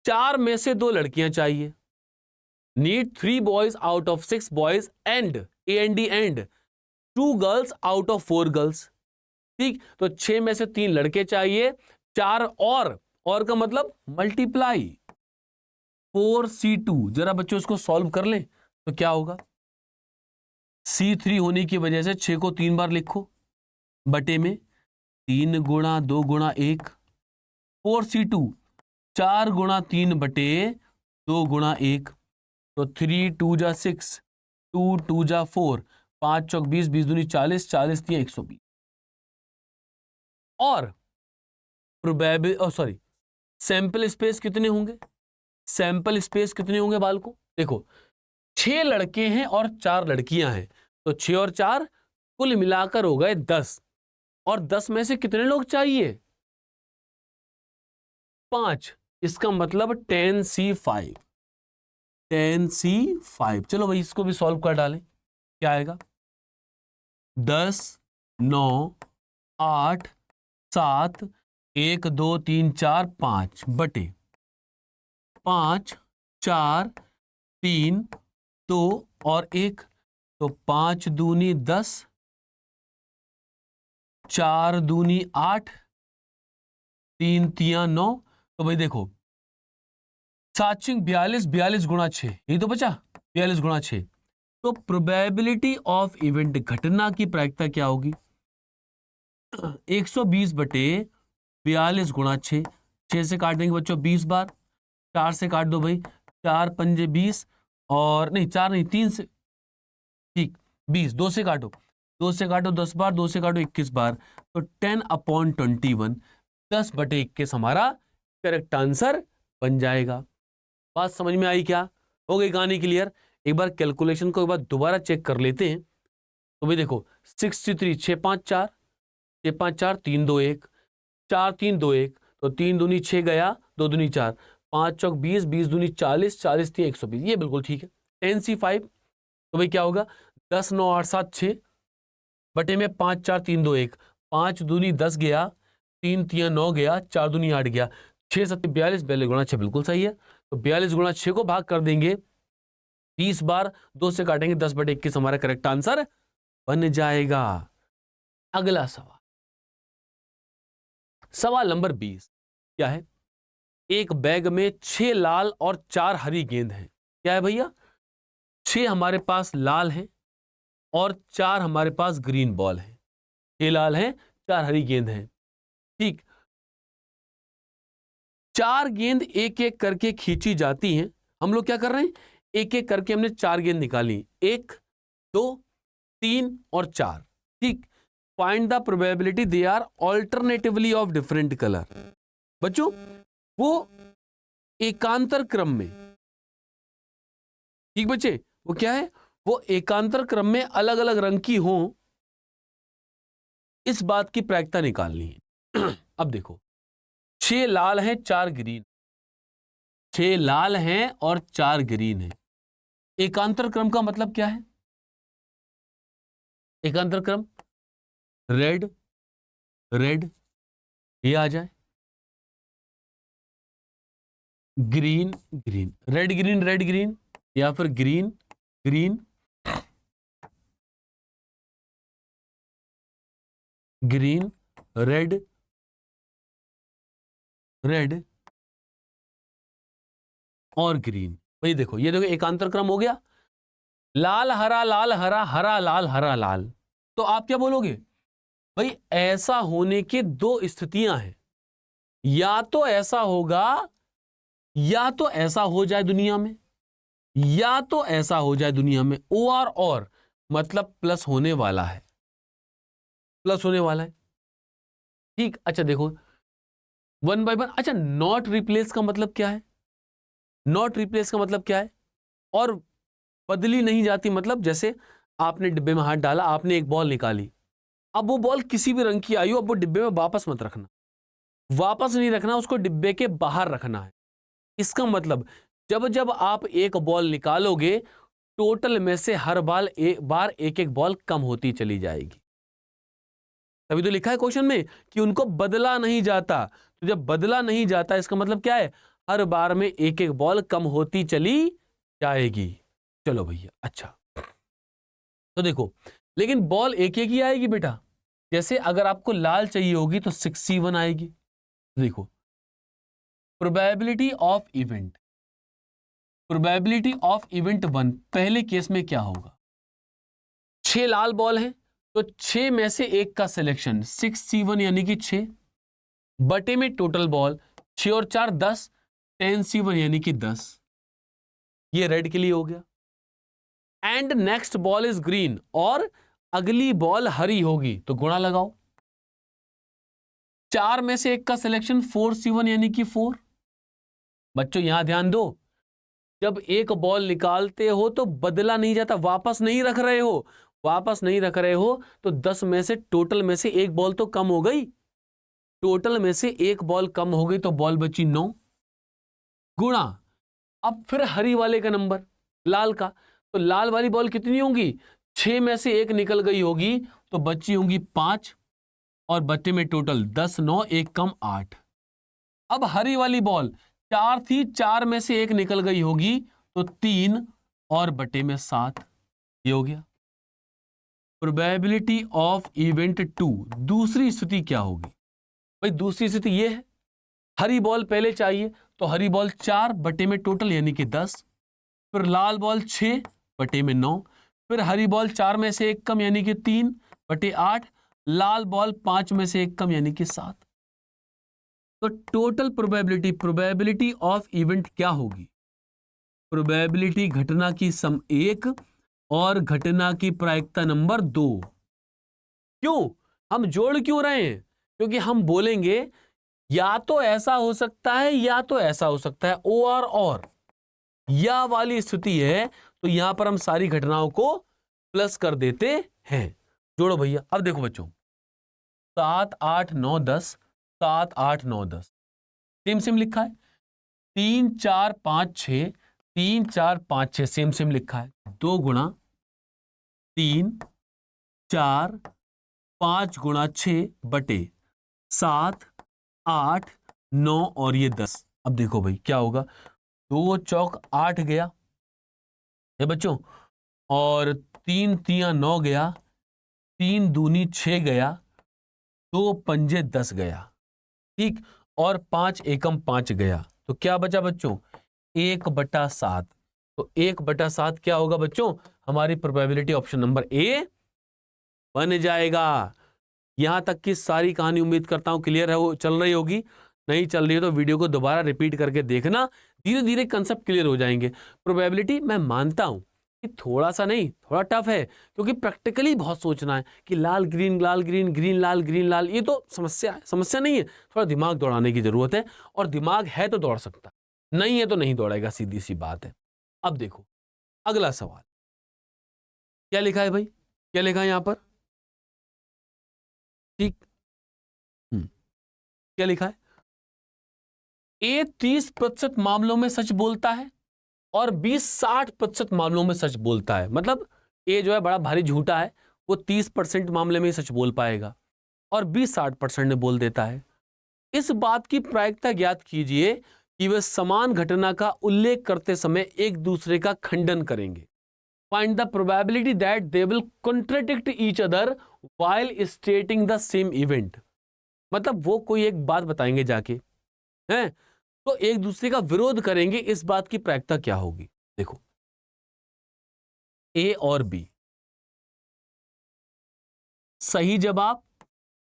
4 में से 2 लड़कियां चाहिए। Need 3 boys out of 6 boys and AND and 2 girls out of 4 girls. ठीक, तो 6 में से 3 लड़के चाहिए, 4 और का मतलब मल्टीप्लाई 4C2। जरा बच्चों इसको सॉल्व कर लें तो क्या होगा, C3 होने की वजह से 6 को 3 बार लिखो बटे में 3 गुणा 2 गुणा 1, 4C2 4 गुणा 3 बटे 2 गुणा 1, तो 3 2 जा 6, 2 2 जा 4, 5 चौक 20, 20 दूनी 40, 40 दिया 120। और सैंपल स्पेस कितने होंगे? सैंपल स्पेस कितने होंगे बालकों? देखो 6 लड़के हैं और 4 लड़कियां हैं, तो 6 और 4 कुल मिलाकर हो गए 10, और 10 में से कितने लोग चाहिए? 5। इसका मतलब 10C5, 10C5। चलो भाई इसको भी सॉल्व कर डालें, क्या आएगा? 10 9 8 7 1 2 3 4 5 बटे 5 4 3 2 और 1, तो 5 दूनी 10, 4 दूनी 8, 3 तिया 9। तो भाई देखो 7 42, 42 गुणा 6, यही तो बचा 42 गुणा 6। तो प्रोबेबिलिटी ऑफ इवेंट, घटना की प्रायिकता क्या होगी? 120 बटे 42 गुणा 6, 6 से काट देंगे बच्चों 20 बार, 4 से काट दो भाई, 4 पंजे 20, और नहीं 4 नहीं 3 से, ठीक 20, 2 से काटो, 2 से काटो 10 बार, 2 से काटो 21 बार, तो 10/21, 10 बटे 21 हमारा करेक्ट आंसर बन जाएगा। बात समझ में आई क्या? हो गई कहानी क्लियर? एक बार कैलकुलेशन को एक बार दोबारा चेक कर लेते हैं। तो भाई देखो 63, 6 5 4, 6 5 4 3 2 1, 4 3 2 1, तो 3 दूनी 6 गया, 2 दूनी 4, 5 चौक 20, 20 दूनी 40, 40 3 120, ये बिल्कुल ठीक है। 10C5, तो भाई क्या होगा? 10 9 8 7 6 बटे में 5 4 3 2 1, 5 दूनी 10 गया, 3 3 9 गया, 4 दूनी 8 गया, 6 7 42, 42 गुणा 6 बिल्कुल सही है। तो 42 गुणा 6 को भाग कर देंगे 20 बार, 2 से काटेंगे 10 बटे 21 हमारा करेक्ट आंसर बन जाएगा। अगला सवाल, सवाल नंबर 20 क्या है? एक बैग में 6 लाल और 4 हरी गेंद हैं। क्या है भैया? 6 हमारे पास लाल हैं और 4 हमारे पास ग्रीन बॉल है। 6 लाल हैं, 4 हरी गेंद हैं, ठीक। 4 गेंद एक एक करके खींची जाती हैं। हम लोग क्या कर रहे हैं? एक एक करके हमने 4 गेंद निकाली, 1 2 3 और 4, ठीक। Find the probability they are alternatively of different colour. बच्चों वो एकांतर क्रम में, ठीक बच्चे, वो क्या है? वो एकांतर क्रम में अलग अलग रंग की हो, इस बात की प्रायिकता निकालनी है। अब देखो 6 लाल हैं 4 ग्रीन, 6 लाल हैं और 4 ग्रीन हैं। एकांतर क्रम का मतलब क्या है? एकांतर क्रम रेड रेड, ये आ जाए, ग्रीन ग्रीन, रेड ग्रीन, या फिर green green green red red और ग्रीन। भाई देखो ये देखो एकांतर क्रम हो गया, लाल हरा लाल हरा, हरा लाल हरा लाल। तो आप क्या बोलोगे? भाई ऐसा होने के 2 स्थितियां हैं, या तो ऐसा होगा, या तो ऐसा हो जाए दुनिया में, या तो ऐसा हो जाए दुनिया में। और मतलब प्लस होने वाला है, प्लस होने वाला है, ठीक। अच्छा देखो 1 बाय 1। अच्छा नॉट रिप्लेस का मतलब क्या है? नॉट रिप्लेस का मतलब क्या है? और बदली नहीं जाती, मतलब जैसे आपने डिब्बे में हाथ डाला, आपने एक बॉल निकाली, अब वो बॉल किसी भी रंग की आई हो, अब वो डिब्बे में वापस मत रखना, वापस नहीं रखना, उसको डिब्बे के बाहर रखना है। इसका मतलब जब जब आप एक बॉल निकालोगे, टोटल में से हर बार एक एक बॉल कम होती चली जाएगी। तभी तो लिखा है क्वेश्चन में कि उनको बदला नहीं जाता। तो जब बदला नहीं जाता इसका मतलब क्या है? हर बार में एक एक बॉल कम होती चली जाएगी। चलो भैया, अच्छा तो देखो, लेकिन बॉल एक एक ही आएगी बेटा। जैसे अगर आपको लाल चाहिए होगी तो 6C1 आएगी। देखो probability of event, probability of event 1 पहले केस में क्या होगा? 6 लाल बॉल हैं, तो 6 में से एक का सिलेक्शन 6C1 यानी कि 6 बटे में टोटल बॉल 6 और 4 10 10C1 यानी कि 10। ये रेड के लिए हो गया। And next ball is green, और अगली बॉल हरी होगी, तो गुणा लगाओ। 4 में से एक का सिलेक्शन 4C1 यानी कि 4। बच्चों यहां ध्यान दो, जब एक बॉल निकालते हो तो बदला नहीं जाता, वापस नहीं रख रहे हो, वापस नहीं रख रहे हो, तो 10 में से टोटल में से एक बॉल तो कम हो गई, टोटल में से एक बॉल कम हो गई, तो बॉल बची 9 गुणा। अब फिर हरी वाले का नंबर, लाल का, तो लाल वाली बॉल कितनी होगी, 6 में से एक निकल गई होगी, तो बची होंगी 5, और बच्चे में टोटल 10 9 1 कम 8। अब हरी वाली बॉल 4 थी, 4 में से एक निकल गई होगी, तो 3 और बटे में 7। ये हो गया। प्रोबेबिलिटी ऑफ इवेंट 2, दूसरी स्थिति क्या होगी भाई? दूसरी स्थिति ये है, हरी बॉल पहले चाहिए, तो हरी बॉल 4 बटे में टोटल यानी कि 10, फिर लाल बॉल 6 बटे में 9, फिर हरी बॉल 4 में से एक कम यानी कि 3 बटे 8, लाल बॉल 5 में से एक कम यानी कि 7। तो टोटल प्रोबेबिलिटी ऑफ इवेंट क्या होगी? प्रोबेबिलिटी घटना की सम 1 और घटना की प्रायिकता नंबर 2। क्यों हम जोड़ क्यों रहे हैं? क्योंकि हम बोलेंगे या तो ऐसा हो सकता है या तो ऐसा हो सकता है, और या वाली स्थिति है, तो यहां पर हम सारी घटनाओं को प्लस कर देते हैं। जोड़ो भैया। अब देखो बच्चों, 7 8 9 10, 7 8 9 10 सेम लिखा है। 3 4 5 6, 3 4 5 6 सेम लिखा है। 2 गुणा 3 4 5 गुणा 6 बटे 7 8 9 और ये 10। अब देखो भाई क्या होगा, 2 चौक 8 गया ये बच्चों, और 3 तिया 9 गया, 3 दूनी 6 गया, 2 पंजे 10 गया, ठीक, और 5 एकम 5 गया, तो क्या बचा बच्चों 1/7। तो 1/7 क्या होगा बच्चों? हमारी प्रोबेबिलिटी ऑप्शन नंबर ए बन जाएगा। यहां तक की सारी कहानी उम्मीद करता हूं क्लियर है, चल रही होगी। नहीं चल रही है तो वीडियो को दोबारा रिपीट करके देखना, धीरे धीरे कंसेप्ट क्लियर हो जाएंगे। प्रोबेबिलिटी मैं मानता हूं कि थोड़ा सा नहीं, थोड़ा टफ है, क्योंकि प्रैक्टिकली बहुत सोचना है कि लाल ग्रीन ग्रीन लाल, ये तो समस्या नहीं है, थोड़ा दिमाग दौड़ाने की जरूरत है, और दिमाग है तो दौड़ सकता, नहीं है तो नहीं दौड़ेगा, सीधी सी बात है। अब देखो अगला सवाल क्या लिखा है भाई, क्या लिखा है यहां पर, ठीक, क्या लिखा है? ए 30% मामलों में सच बोलता है और बी 60% मामलों में सच बोलता है। मतलब ए जो है बड़ा भारी झूठा है, वो 30% मामले में सच बोल पाएगा, और बी 60% में बोल देता है। इस बात की प्रायिकता ज्ञात कीजिए कि वे समान घटना का उल्लेख करते समय एक दूसरे का खंडन करेंगे। Find the probability that they will contradict each other while stating the same event. मतलब वो कोई एक बात बताएंगे जाके, हैं, तो एक दूसरे का विरोध करेंगे, इस बात की प्रायिकता क्या होगी? देखो ए और बी, सही जवाब,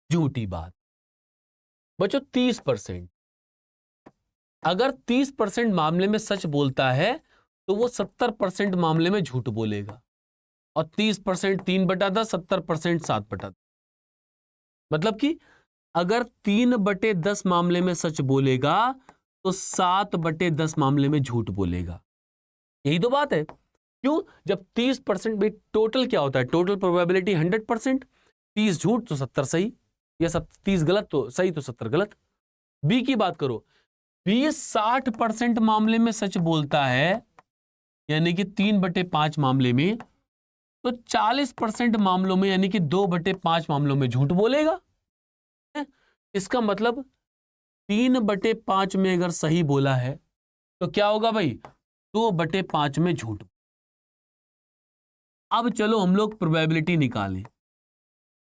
झूठी बात। बच्चों 30%, अगर 30% मामले में सच बोलता है तो वो 70% मामले में झूठ बोलेगा, और 30% 3/10, 70% 7/10। मतलब कि अगर 3/10 मामले में सच बोलेगा तो 7/10 मामले में झूठ बोलेगा। यही तो बात है। क्यों? जब 30% भी, टोटल क्या होता है, टोटल प्रोबेबिलिटी 100%, 30 झूठ तो 70 सही, या 30 गलत तो सही तो 70 गलत। बी की बात करो, बी 60% मामले में सच बोलता है, यानी कि 3/5 मामले में, तो 40% मामलों में यानी कि 2/5 मामलों में झूठ बोलेगा। इसका मतलब 3/5 में अगर सही बोला है तो क्या होगा भाई, 2/5 में झूठ। अब चलो हम लोग प्रोबेबिलिटी निकालें।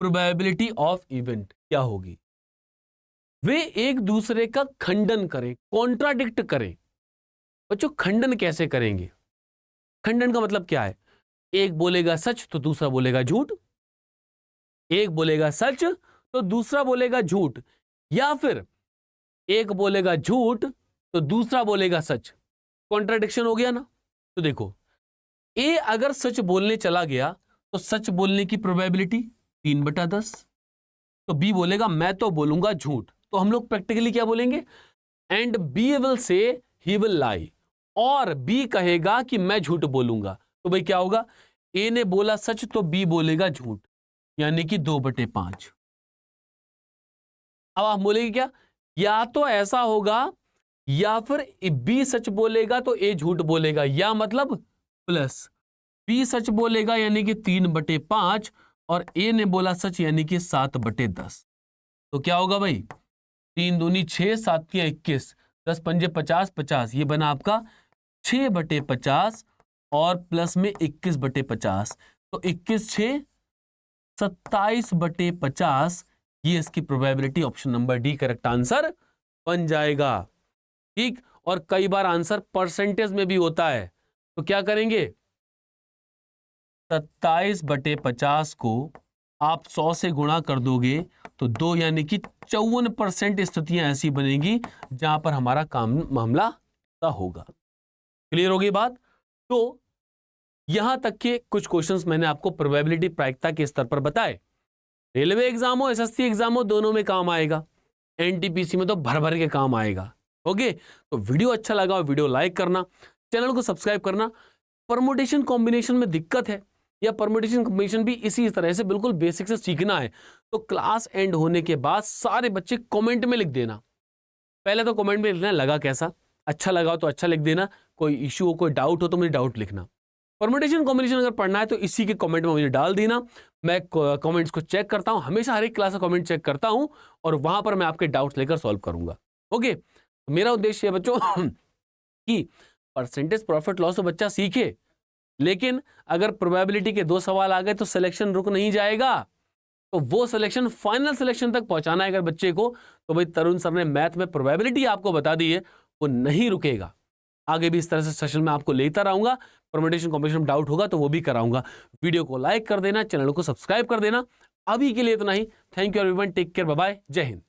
प्रोबेबिलिटी ऑफ इवेंट क्या होगी? वे एक दूसरे का खंडन करें, कॉन्ट्राडिक्ट करें। बच्चों खंडन कैसे करेंगे? खंडन का मतलब क्या है? एक बोलेगा सच तो दूसरा बोलेगा झूठ, एक बोलेगा सच तो दूसरा बोलेगा झूठ, या फिर एक बोलेगा झूठ तो दूसरा बोलेगा सच। कॉन्ट्राडिक्शन हो गया ना। तो देखो, ए अगर सच बोलने चला गया तो सच बोलने की प्रोबेबिलिटी 3/10, तो बी बोलेगा मैं तो बोलूंगा झूठ, तो हम लोग प्रैक्टिकली क्या बोलेंगे, and B will say he will lie, और बी कहेगा कि मैं झूठ बोलूंगा। तो भाई क्या होगा, ए ने बोला सच तो बी बोलेगा झूठ, यानी कि 2/5। अब आप बोलेंगे क्या, या तो ऐसा होगा या फिर बी सच बोलेगा तो ए झूठ बोलेगा, या मतलब प्लस बी सच बोलेगा यानी कि 3/5 और ए ने बोला सच यानी कि 7/10। तो क्या होगा भाई, 3 दूनी 6, 7 की 21, 10 पंजे 50, 50, ये बना आपका 6/50 और प्लस में 21/50, तो 21 6 27/50, ये इसकी probability option number D correct answer बन जाएगा। ठीक, और कई बार आंसर परसेंटेज में भी होता है, तो क्या करेंगे, 27/50 को आप 100 से गुणा कर दोगे तो 2 यानी कि 54% स्थितियां ऐसी बनेगी जहां पर हमारा काम मामला होगा। क्लियर होगी बात। तो यहां तक के कुछ क्वेश्चंस मैंने आपको प्रोबेबिलिटी प्रायिकता के स्तर पर बताए। रेलवे एग्जाम हो, एसएससी एग्जाम हो, दोनों में काम आएगा, एनटीपीसी में तो भर भर के काम आएगा। ओके, तो वीडियो अच्छा लगा और वीडियो लाइक करना, चैनल को सब्सक्राइब करना। परमुटेशन कॉम्बिनेशन में दिक्कत है या परमुटेशन कॉम्बिनेशन भी इसी तरह से बिल्कुल बेसिक से सीखना है, तो क्लास एंड होने के बाद सारे बच्चे कमेंट में लिख देना। पहले तो कमेंट में लिखना लगा कैसा, अच्छा लगा तो अच्छा लिख देना, कोई इश्यू हो, कोई डाउट हो तो मुझे डाउट लिखना। परमुटेशन कॉम्बिनेशन अगर पढ़ना है तो इसी के कमेंट में मुझे डाल देना, मैं कमेंट्स को चेक करता हूं, हमेशा हर एक क्लास का कमेंट चेक करता हूं और वहां पर मैं आपके डाउट्स लेकर सॉल्व करूंगा। ओके, तो मेरा उद्देश्य है बच्चों कि परसेंटेज प्रॉफिट लॉस तो बच्चा सीखे, लेकिन अगर प्रोबेबिलिटी के 2 सवाल आ गए तो सिलेक्शन रुक नहीं जाएगा, तो वो सिलेक्शन फाइनल सिलेक्शन तक पहुंचाना है अगर बच्चे को, तो भाई तरुण सर ने मैथ में प्रोबेबिलिटी आपको बता दी है, वो नहीं रुकेगा। आगे भी इस तरह से सेशन में आपको लेता रहूंगा, परमुटेशन कॉम्बिनेशन में डाउट होगा तो वो भी कराऊंगा। वीडियो को लाइक कर देना, चैनल को सब्सक्राइब कर देना। अभी के लिए इतना ही। Thank you everyone, take care, bye bye, जय हिंद।